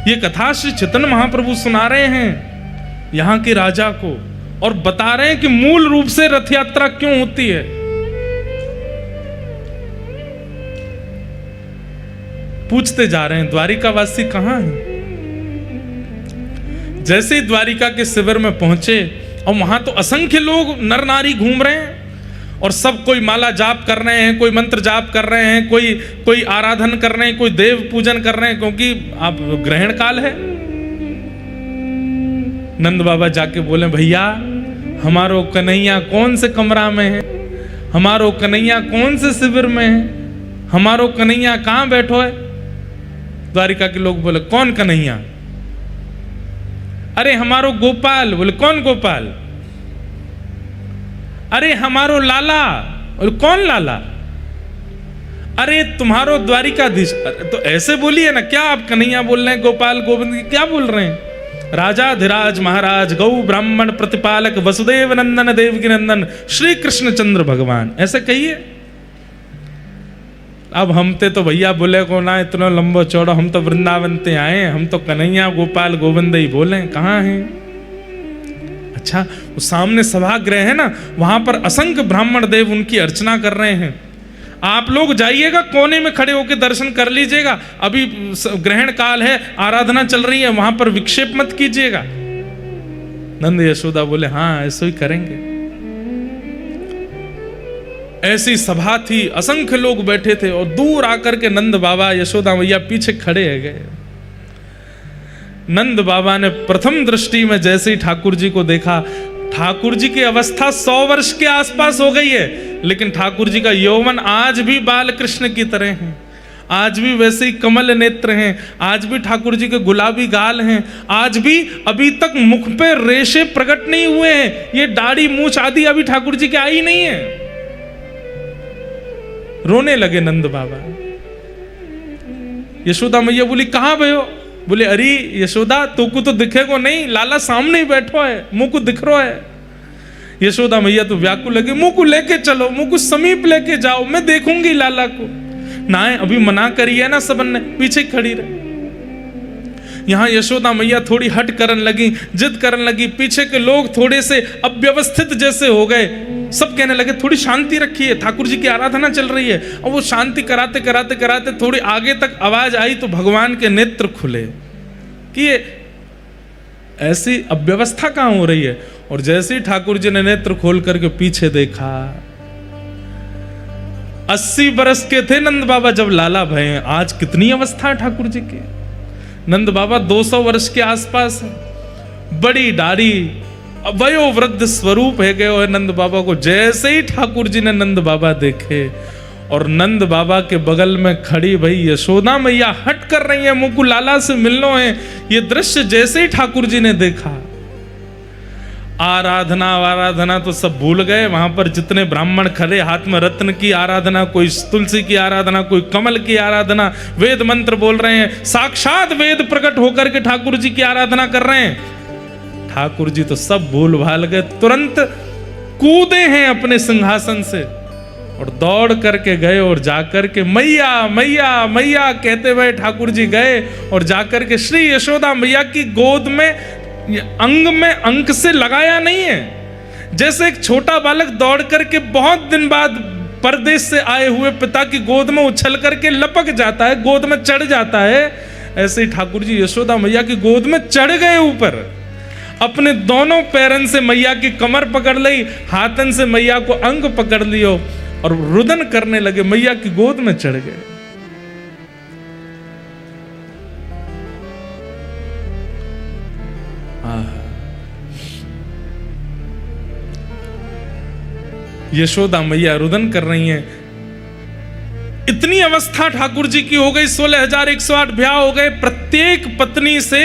ये कथा श्री चैतन्य महाप्रभु सुना रहे हैं यहां के राजा को, और बता रहे हैं कि मूल रूप से रथ यात्रा क्यों होती है। पूछते जा रहे हैं द्वारिका वासी कहां है? जैसे ही द्वारिका के शिविर में पहुंचे, और वहां तो असंख्य लोग नर नारी घूम रहे हैं, और सब कोई माला जाप कर रहे हैं, कोई मंत्र जाप कर रहे हैं, कोई आराधन कर रहे हैं, कोई देव पूजन कर रहे हैं, क्योंकि अब ग्रहण काल है। नंद बाबा जाके बोले भैया हमारो कन्हैया कौन से कमरा में है, हमारो कन्हैया कौन से शिविर में है, हमारो कन्हैया कहां बैठो है? द्वारिका के लोग बोले कौन कन्हैया? अरे हमारो गोपाल। बोले कौन गोपाल? अरे हमारो लाला। बोले कौन लाला? अरे तुम्हारो द्वारिकाधीश। तो ऐसे बोलिए ना, क्या आप कन्हैया बोल रहे हैं, गोपाल गोविंद क्या बोल रहे हैं? राजा धीराज महाराज गौ ब्राह्मण प्रतिपालक वसुदेव नंदन देवकी नंदन श्री कृष्ण चंद्र भगवान, ऐसे कहिए। अब हमते तो भैया बोले को ना इतना लंबो चौड़ा, हम तो वृंदावन ते आए, हम तो कन्हैया गोपाल गोविंद ही बोले, कहाँ हैं? अच्छा, वो सामने सभागृह है ना, वहां पर असंख्य ब्राह्मण देव उनकी अर्चना कर रहे हैं। आप लोग जाइएगा, कोने में खड़े होकर दर्शन कर लीजिएगा। अभी ग्रहण काल है, आराधना चल रही है, वहां पर विक्षेप मत कीजिएगा। नंद यशोदा बोले हाँ ऐसे ही करेंगे। ऐसी सभा थी, असंख्य लोग बैठे थे, और दूर आकर के नंद बाबा यशोदा मैया पीछे खड़े है गए। नंद बाबा ने प्रथम दृष्टि में जैसे ही ठाकुर जी को देखा, ठाकुर जी की अवस्था 100 वर्ष के आसपास हो गई है, लेकिन ठाकुर जी का यौवन आज भी बाल कृष्ण की तरह है, आज भी वैसे ही कमल नेत्र हैं, आज भी ठाकुर जी के गुलाबी गाल हैं, आज भी अभी तक मुख पे रेशे प्रकट नहीं हुए हैं, ये दाढ़ी मूछ आदि अभी ठाकुर जी के आई नहीं है। रोने लगे नंद बाबा। यशोदा मैया बोली कहां भयो? बोले अरे यशोदा तू को तो दिखेगो नहीं, लाला सामने ही बैठो है, मुंह को दिख रहा है। यशोदा मैया तो व्याकुल लगे, मुंह को लेके चलो, मुंह को समीप लेके जाओ, मैं देखूंगी लाला को। ना अभी मना करी है ना सबन ने, पीछे खड़ी रहे। यहां यशोदा मैया थोड़ी हट करन लगी, जिद करन लगी, पीछे के लोग थोड़े से अव्यवस्थित जैसे हो गए। सब कहने लगे थोड़ी शांति रखिए, ठाकुर जी की आराधना चल रही है। और वो शांति कराते कराते कराते थोड़ी आगे तक आवाज आई तो भगवान के नेत्र खुले कि ये ऐसी अव्यवस्था कहां हो रही है। और जैसे ही ठाकुर जी ने नेत्र खोल करके पीछे देखा, 80 बरस के थे नंद बाबा जब लाला भये, आज कितनी अवस्था है ठाकुर जी की। नंद बाबा 200 वर्ष के आसपास है, बड़ी दाढ़ी, वयोवृद्ध स्वरूप है गए और नंद बाबा को। जैसे ही ठाकुर जी ने नंद बाबा देखे और नंद बाबा के बगल में खड़ी भाई यशोदा मैया हट कर रही है, मुंह को लाला से मिलनो है। ये दृश्य जैसे ही ठाकुर जी ने देखा, आराधना तो सब भूल गए। वहां पर जितने ब्राह्मण खड़े, हाथ में रत्न की आराधना, कोई तुलसी की आराधना, कोई कमल की आराधना, वेद मंत्र बोल रहे हैं, साक्षात वेद प्रकट होकर के ठाकुर जी की आराधना कर रहे हैं। ठाकुर जी तो सब भूल भाल गए, तुरंत कूदे हैं अपने सिंहासन से और दौड़ करके गए और जाकर के मैया मैया मैया कहते हुए ठाकुर जी गए और जाकर के श्री यशोदा मैया की गोद में अंग में अंक से लगाया नहीं है। जैसे एक छोटा बालक दौड़ करके बहुत दिन बाद परदेश से आए हुए पिता की गोद में उछल करके लपक जाता है, गोद में चढ़ जाता है, ऐसे ही ठाकुर जी यशोदा मैया की गोद में चढ़ गए ऊपर। अपने दोनों पैरन से मैया की कमर पकड़ ली, हाथन से मैया को अंग पकड़ लियो और रुदन करने लगे, मैया की गोद में चढ़ गए। यशोदा मैया रुदन कर रही हैं। इतनी अवस्था ठाकुर जी की हो गई, 16,108 ब्याह हो गए, प्रत्येक पत्नी से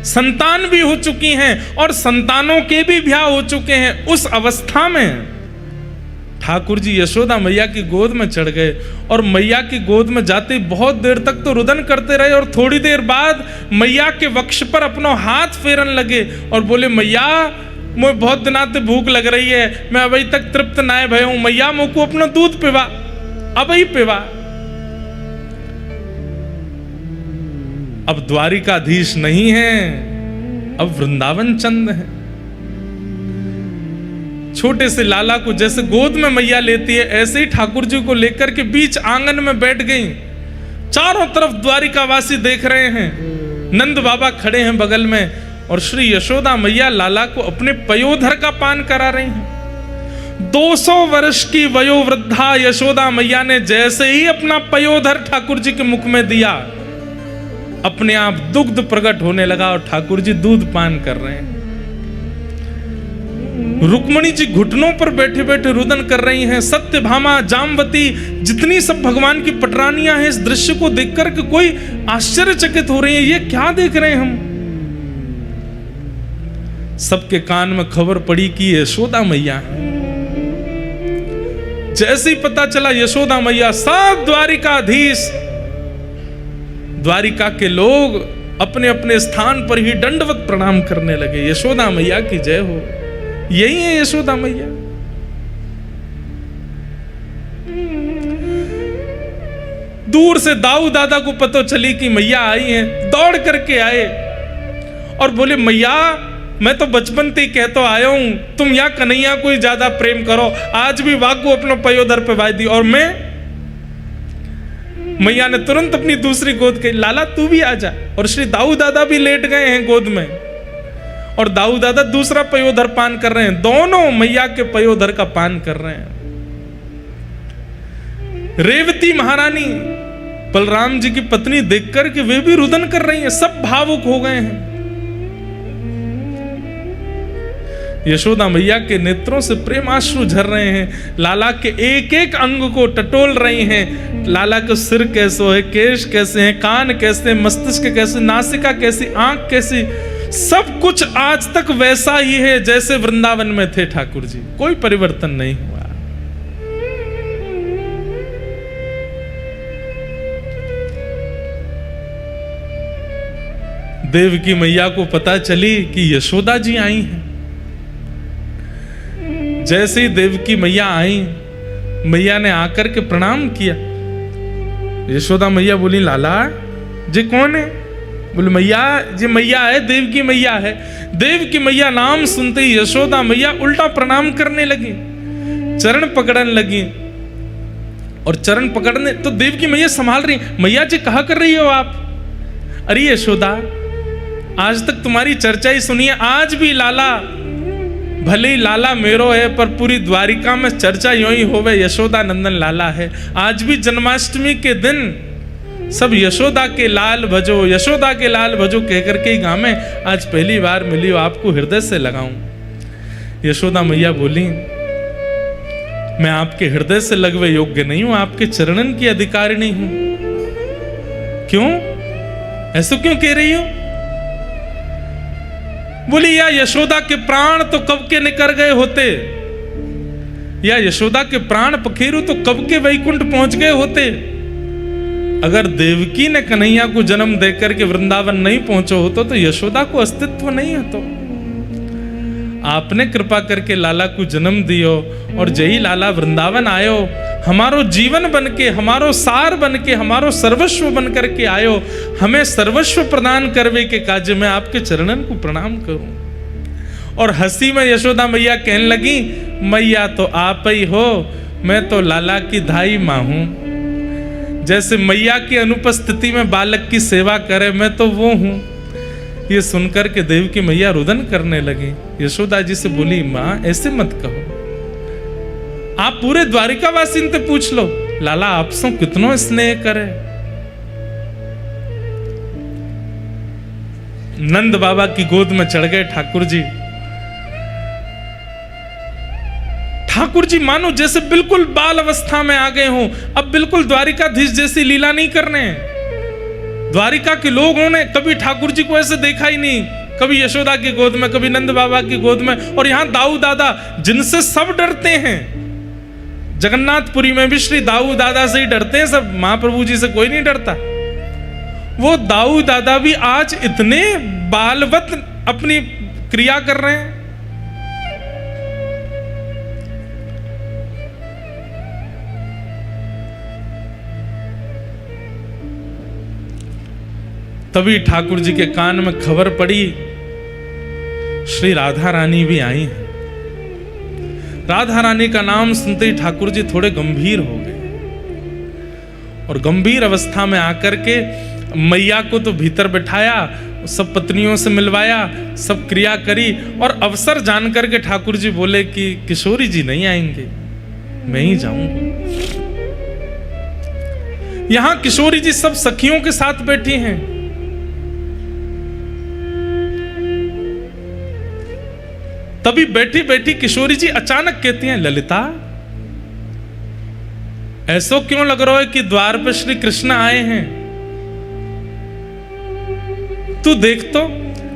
संतान भी हो चुकी हैं और संतानों के भी ब्याह हो चुके हैं। उस अवस्था में ठाकुर जी यशोदा मैया की गोद में चढ़ गए और मैया की गोद में जाते बहुत देर तक तो रुदन करते रहे और थोड़ी देर बाद मैया के वक्ष पर अपना हाथ फेरन लगे और बोले मैया मुझे बहुत दिना से भूख लग रही है, मैं अभी तक तृप्त ना भय हूं, मैया मुझको अपना दूध पिवा, अब ही पिवा। अब द्वारिकाधीश नहीं है, अब वृंदावन चंद है। छोटे से लाला को जैसे गोद में मैया लेती है, ऐसे ही ठाकुर जी को लेकर के बीच आंगन में बैठ गई। चारों तरफ द्वारिकावासी देख रहे हैं, नंद बाबा खड़े हैं बगल में और श्री यशोदा मैया लाला को अपने पयोधर का पान करा रही हैं। 200 वर्ष की वयोवृद्धा यशोदा मैया ने जैसे ही अपना पयोधर ठाकुर जी के मुख में दिया, अपने आप दुग्ध प्रकट होने लगा और ठाकुर जी दूध पान कर रहे हैं। रुक्मणी जी घुटनों पर बैठे बैठे रुदन कर रही हैं। सत्यभामा, जामवती, जितनी सब भगवान की पटरानियां हैं, इस दृश्य को देखकर के कोई आश्चर्यचकित हो रही है, ये क्या देख रहे हैं हम। सबके कान में खबर पड़ी कि यशोदा मैया है। जैसे ही पता चला यशोदा मैया, सब द्वारिकाधीश, द्वारिका के लोग अपने अपने स्थान पर ही दंडवत प्रणाम करने लगे। यशोदा मैया की जय हो। यही है यशोदा मैया। दूर से दाऊ दादा को पता चली कि मैया आई हैं, दौड़ करके आए और बोले मैया मैं तो बचपन से ही कहता आया हूं, तुम या कन्हैया को ही ज्यादा प्रेम करो, आज भी वाक को अपने पयोधर पे वाई दी। और मैं, मैया ने तुरंत अपनी दूसरी गोद कही, लाला तू भी आ जा। और श्री दाऊ दादा भी लेट गए हैं गोद में और दाऊ दादा दूसरा पयोधर पान कर रहे हैं। दोनों मैया के पयोधर का पान कर रहे हैं। रेवती महारानी बलराम जी की पत्नी देखकर कि वे भी रुदन कर रही हैं, सब भावुक हो गए हैं। यशोदा मैया के नेत्रों से प्रेमाश्रु झर रहे हैं, लाला के एक एक अंग को टटोल रही हैं। लाला का सिर कैसे है, केश कैसे हैं, कान कैसे, मस्तिष्क कैसे, नासिका कैसी, आंख कैसी, सब कुछ आज तक वैसा ही है जैसे वृंदावन में थे ठाकुर जी, कोई परिवर्तन नहीं हुआ। देवकी मैया को पता चली कि यशोदा जी आई हैं। जैसे ही देवकी मैया आई, मैया ने आकर के प्रणाम किया। यशोदा मैया बोली, लाला जी कौन है? बोले मैया जी, मैया है, देवकी मैया है। देवकी मैया नाम सुनते ही यशोदा मैया उल्टा प्रणाम करने लगी, चरण पकड़ने लगी। और चरण पकड़ने तो देवकी मैया संभाल रही, मैया जी कहा कर रही हो आप? अरे यशोदा, आज तक तुम्हारी चर्चा ही सुनी है, आज भी लाला, भले ही लाला मेरो है पर पूरी द्वारिका में चर्चा यूं ही होवे यशोदा नंदन लाला है। आज भी जन्माष्टमी के दिन सब यशोदा के लाल भजो, यशोदा के लाल भजो कहकर के गाँव में आज पहली बार मिली हो, आपको हृदय से लगाऊं। यशोदा मैया बोली, मैं आपके हृदय से लगवे योग्य नहीं हूं, आपके चरणन की अधिकारी नहीं हूं। क्यों? ऐसा क्यों कह रही हो? बोली, या यशोदा के प्राण तो कब के निकल गए होते, या यशोदा के प्राण पखेरु तो कब के वैकुंठ पहुंच गए होते। अगर देवकी ने कन्हैया को जन्म देकर के वृंदावन नहीं पहुंचो होतो तो यशोदा को अस्तित्व नहीं है। तो आपने कृपा करके लाला को जन्म दियो और जय लाला वृंदावन आयो, हमारो जीवन बन के, हमारो सार बन के, हमारो सर्वस्व बन करके आयो, हमें सर्वस्व प्रदान करवे के काज में आपके चरणन को प्रणाम करूं। और हंसी में यशोदा मैया कहने लगी, मैया तो आप ही हो, मैं तो लाला की धाई मां हूं। जैसे मैया की अनुपस्थिति में बालक की सेवा करे, मैं तो वो हूं। ये सुनकर के देवकी मैया रुदन करने लगी। यशोदा जी से बोली, मां ऐसे मत कहो, आप पूरे द्वारिकावासी से पूछ लो, लाला आपसे कितनो स्नेह करे। नंद बाबा की गोद में चढ़ गए ठाकुर जी। ठाकुर जी मानो जैसे बिल्कुल बाल अवस्था में आ गए हों, अब बिल्कुल द्वारिकाधीश जैसी लीला नहीं करने। द्वारिका के लोगों ने कभी ठाकुर जी को ऐसे देखा ही नहीं, कभी यशोदा की गोद में, कभी नंद बाबा की गोद में। और यहां दाऊ दादा जिनसे सब डरते हैं, जगन्नाथपुरी में भी श्री दाऊ दादा से ही डरते हैं सब, महाप्रभु जी से कोई नहीं डरता। वो दाऊ दादा भी आज इतने बालवत अपनी क्रिया कर रहे हैं। तभी ठाकुर जी के कान में खबर पड़ी, श्री राधा रानी भी आई हैं। राधा रानी का नाम सुनते ही ठाकुर जी थोड़े गंभीर हो गए और गंभीर अवस्था में आकर के मैया को तो भीतर बिठाया, सब पत्नियों से मिलवाया, सब क्रिया करी। और अवसर जान करके ठाकुर जी बोले कि किशोरी जी नहीं आएंगे, मैं ही जाऊंगा। यहां किशोरी जी सब सखियों के साथ बैठी हैं। तभी बैठी बैठी किशोरी जी अचानक कहती हैं, ललिता ऐसो क्यों लग रहा है कि द्वार पर श्री कृष्ण आए हैं? तू देख तो।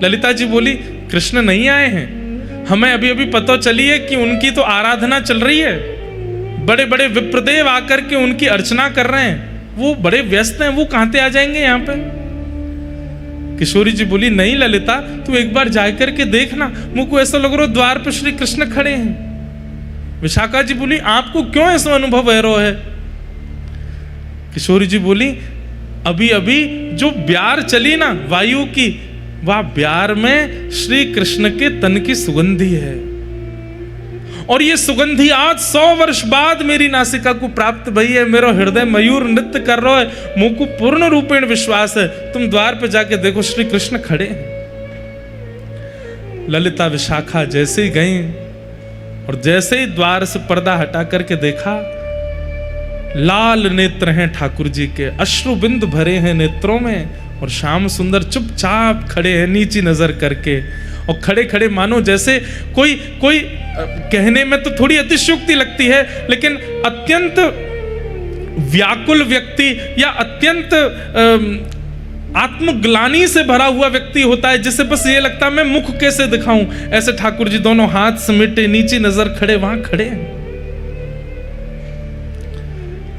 ललिता जी बोली, कृष्ण नहीं आए हैं, हमें अभी अभी पता चली है कि उनकी तो आराधना चल रही है, बड़े बड़े विप्रदेव आकर के उनकी अर्चना कर रहे हैं, वो बड़े व्यस्त हैं, वो कहां से आ जाएंगे यहाँ पे। किशोरी जी बोली, नहीं ललिता, तू एक बार जाकर के देखना, मुझको ऐसा लग रहा है द्वार पर श्री कृष्ण खड़े हैं। विशाखा जी बोली, आपको क्यों ऐसा अनुभव हो रहा है? किशोरी जी बोली, अभी अभी जो ब्यार चली ना वायु की, वह ब्यार में श्री कृष्ण के तन की सुगंधी है, और ये सुगंधी आज 100 वर्ष बाद मेरी नासिका को प्राप्त भई है। मेरा हृदय मयूर नृत्य कर रहा है, मुझको पूर्ण रूपेण विश्वास है। तुम द्वार पे जाके देखो, श्री कृष्ण खड़े हैं। ललिता विशाखा जैसे ही गई और जैसे ही द्वार से पर्दा हटा करके देखा, लाल नेत्र हैं ठाकुर जी के, अश्रु बिंदु भरे हैं नेत्रों में, और श्याम सुंदर चुपचाप खड़े हैं नीची नजर करके। और खड़े खड़े मानो जैसे कोई कहने में तो थोड़ी अतिशयोक्ति लगती है, लेकिन अत्यंत व्याकुल व्यक्ति या अत्यंत आत्मग्लानि से भरा हुआ व्यक्ति होता है, जिसे बस ये लगता है मैं मुख कैसे दिखाऊं। ऐसे ठाकुर जी दोनों हाथ समेटे नीची नजर खड़े वहां खड़े हैं।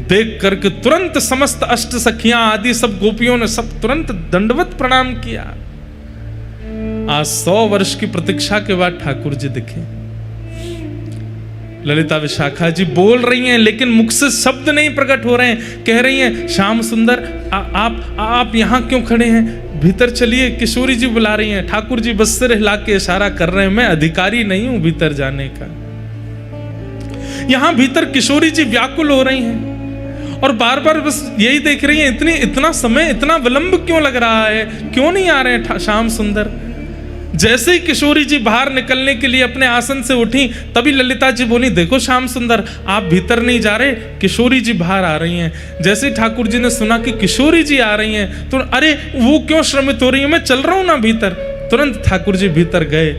देख करके तुरंत समस्त अष्ट सखियां आदि सब गोपियों ने सब तुरंत दंडवत प्रणाम किया। आज 100 वर्ष की प्रतीक्षा के बाद ठाकुर जी दिखे। ललिता विशाखा जी बोल रही हैं, लेकिन मुख से शब्द नहीं प्रकट हो रहे हैं। कह रही हैं, श्याम सुंदर आप यहां क्यों खड़े हैं? भीतर चलिए, किशोरी जी बुला रही हैं। ठाकुर जी बस सिर हिला के इशारा कर रहे हैं, मैं अधिकारी नहीं हूं भीतर जाने का। यहां भीतर किशोरी जी व्याकुल हो रही हैं और बार बार बस यही देख रही हैं, इतना समय, इतना विलंब क्यों लग रहा है, क्यों नहीं आ रहे हैं श्याम सुंदर। जैसे ही किशोरी जी बाहर निकलने के लिए अपने आसन से उठी, तभी ललिता जी बोली, देखो श्याम सुंदर आप भीतर नहीं जा रहे, किशोरी जी बाहर आ रही हैं। जैसे ही ठाकुर जी ने सुना कि किशोरी जी आ रही हैं, तो अरे वो क्यों श्रमित हो रही है, मैं चल रहा हूं ना भीतर। तुरंत ठाकुर जी भीतर गए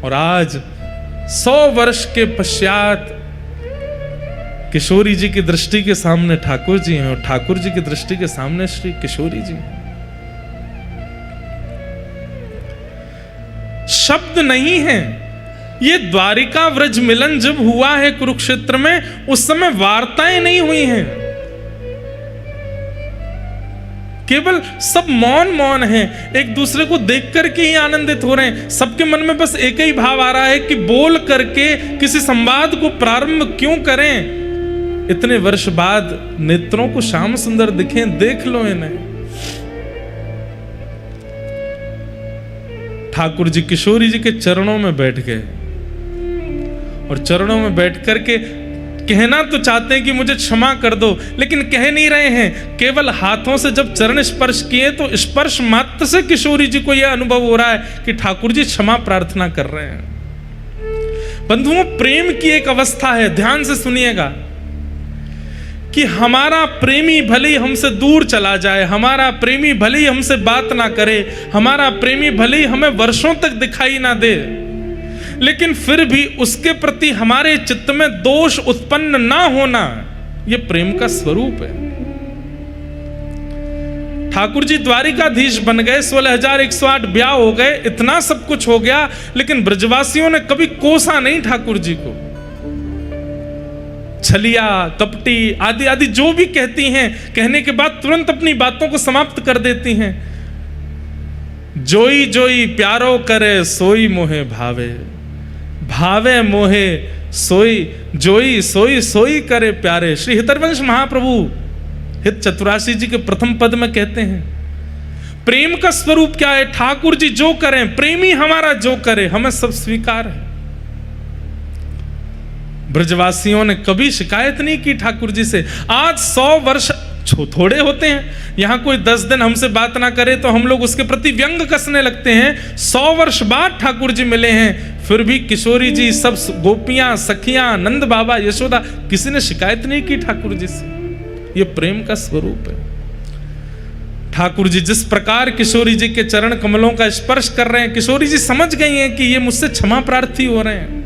और आज 100 वर्ष के पश्चात किशोरी जी की दृष्टि के सामने ठाकुर जी हैं और ठाकुर जी की दृष्टि के सामने श्री किशोरी जी हैं। शब्द नहीं है। ये द्वारिका व्रज मिलन जब हुआ है कुरुक्षेत्र में, उस समय वार्ताएं नहीं हुई हैं, केवल सब मौन हैं, एक दूसरे को देख करके ही आनंदित हो रहे हैं। सबके मन में बस एक ही भाव आ रहा है कि बोल करके किसी संवाद को प्रारंभ क्यों करें। इतने वर्ष बाद नेत्रों को श्याम सुंदर दिखे, देख लो इन्हें। ठाकुर जी किशोरी जी के चरणों में बैठ गए और चरणों में बैठ करके कहना तो चाहते हैं कि मुझे क्षमा कर दो, लेकिन कह नहीं रहे हैं। केवल हाथों से जब चरण स्पर्श किए तो स्पर्श मात्र से किशोरी जी को यह अनुभव हो रहा है कि ठाकुर जी क्षमा प्रार्थना कर रहे हैं। बंधुओं, प्रेम की एक अवस्था है, ध्यान से सुनिएगा, कि हमारा प्रेमी भले ही हमसे दूर चला जाए, हमारा प्रेमी भले ही हमसे बात ना करे, हमारा प्रेमी भले ही हमें वर्षों तक दिखाई ना दे, लेकिन फिर भी उसके प्रति हमारे चित्त में दोष उत्पन्न ना होना, यह प्रेम का स्वरूप है। ठाकुर जी द्वारिकाधीश बन गए, 16,108 ब्याह हो गए, इतना सब कुछ हो गया, लेकिन ब्रजवासियों ने कभी कोसा नहीं ठाकुर जी को। छलिया, कपटी आदि आदि जो भी कहती हैं, कहने के बाद तुरंत अपनी बातों को समाप्त कर देती हैं। जोई जोई प्यारो करे सोई मोहे भावे, भावे मोहे सोई, जोई सोई सोई करे प्यारे। श्री हितरवंश महाप्रभु हित चतुराशी जी के प्रथम पद में कहते हैं, प्रेम का स्वरूप क्या है? ठाकुर जी जो करें, प्रेमी हमारा जो करे, हमें सब स्वीकार है। ब्रजवासियों ने कभी शिकायत नहीं की ठाकुर जी से। आज 100 वर्ष थोड़े होते हैं, यहां कोई 10 दिन हमसे बात ना करे तो हम लोग उसके प्रति व्यंग कसने लगते हैं। 100 वर्ष बाद ठाकुर जी मिले हैं, फिर भी किशोरी जी, सब गोपियां, सखियां, नंद बाबा, यशोदा, किसी ने शिकायत नहीं की ठाकुर जी से। यह प्रेम का स्वरूप है। ठाकुर जी जिस प्रकार किशोरी जी के चरण कमलों का स्पर्श कर रहे हैं, किशोरी जी समझ गई हैं कि ये मुझसे क्षमा प्रार्थी हो रहे हैं।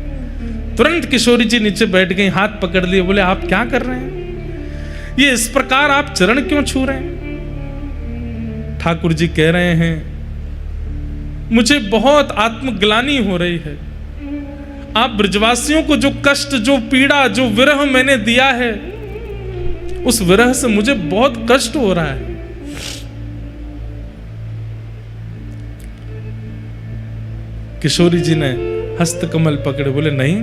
तुरंत किशोरी जी नीचे बैठ गई, हाथ पकड़ लिए, बोले आप क्या कर रहे हैं? ये इस प्रकार आप चरण क्यों छू रहे हैं? ठाकुर जी कह रहे हैं, मुझे बहुत आत्मग्लानि हो रही है। आप ब्रजवासियों को जो कष्ट, जो पीड़ा, जो विरह मैंने दिया है, उस विरह से मुझे बहुत कष्ट हो रहा है। किशोरी जी ने हस्त कमल पकड़े, बोले नहीं,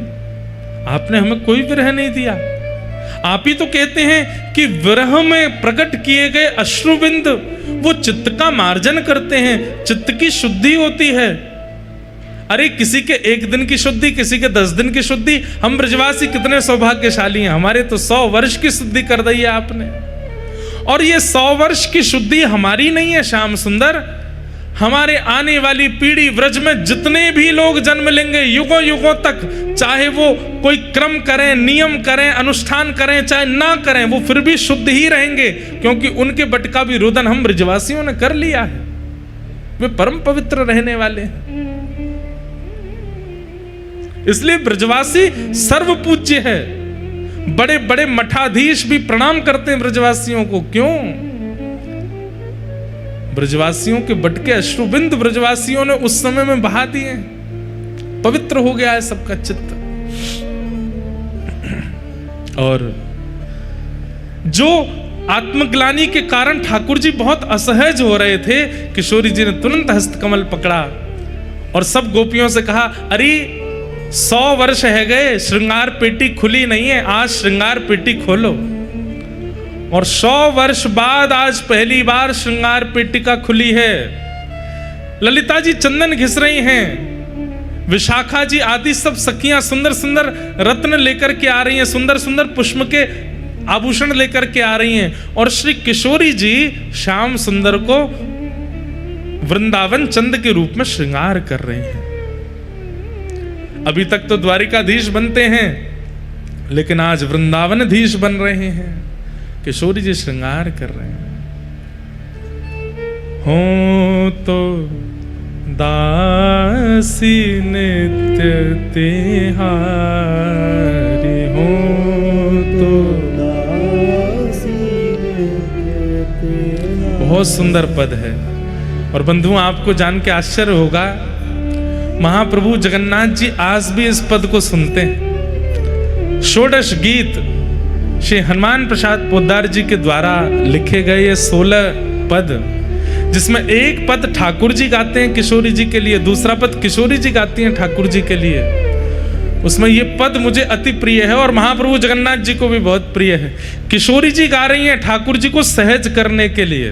आपने हमें कोई विरह नहीं दिया। आप ही तो कहते हैं कि विरह में प्रकट किए गए अश्रुबिंद वो चित्त का मार्जन करते हैं, चित्त की शुद्धि होती है। अरे किसी के 1 दिन की शुद्धि, किसी के 10 दिन की शुद्धि। हम ब्रजवासी कितने सौभाग्यशाली हैं, हमारे तो 100 वर्ष की शुद्धि कर दी है आपने। और ये 100 वर्ष की शुद्धि हमारी नहीं है श्याम सुंदर, हमारे आने वाली पीढ़ी व्रज में जितने भी लोग जन्म लेंगे युगों युगों तक, चाहे वो कोई क्रम करें, नियम करें, अनुष्ठान करें, चाहे ना करें, वो फिर भी शुद्ध ही रहेंगे, क्योंकि उनके बट का भी रुदन हम ब्रजवासियों ने कर लिया है। वे परम पवित्र रहने वाले हैं। इसलिए ब्रजवासी सर्वपूज्य है। बड़े बड़े मठाधीश भी प्रणाम करते हैं ब्रजवासियों को। क्यों? ब्रजवासियों के बटके अश्रुबिंद ब्रजवासियों ने उस समय में बहा दिए, पवित्र हो गया है सबका चित्त। और जो आत्मग्लानि के कारण ठाकुर जी बहुत असहज हो रहे थे, किशोरी जी ने तुरंत हस्तकमल पकड़ा और सब गोपियों से कहा, अरे 100 वर्ष है गए, श्रृंगार पेटी खुली नहीं है, आज श्रृंगार पेटी खोलो। और 100 वर्ष बाद आज पहली बार श्रृंगार पेटिका खुली है। ललिता जी चंदन घिस रही हैं, विशाखा जी आदि सब सखियां सुंदर सुंदर रत्न लेकर के आ रही हैं, सुंदर सुंदर पुष्प के आभूषण लेकर के आ रही हैं, और श्री किशोरी जी श्याम सुंदर को वृंदावन चंद के रूप में श्रृंगार कर रहे हैं। अभी तक तो द्वारिकाधीश बनते हैं, लेकिन आज वृंदावनाधीश बन रहे हैं। किशोरी जी श्रृंगार कर रहे हैं। हो तो दासी नित्य तिहारी, हो तो बहुत सुंदर पद है। और बंधुओं, आपको जान के आश्चर्य होगा, महाप्रभु जगन्नाथ जी आज भी इस पद को सुनते हैं। षोडश गीत श्री हनुमान प्रसाद पोद्दार जी के द्वारा लिखे गए ये 16 पद, जिसमें एक पद ठाकुर जी गाते हैं किशोरी जी के लिए, दूसरा पद किशोरी जी गाती हैं ठाकुर जी के लिए। उसमें ये पद मुझे अति प्रिय है और महाप्रभु जगन्नाथ जी को भी बहुत प्रिय है। किशोरी जी गा रही हैं ठाकुर जी को सहज करने के लिए।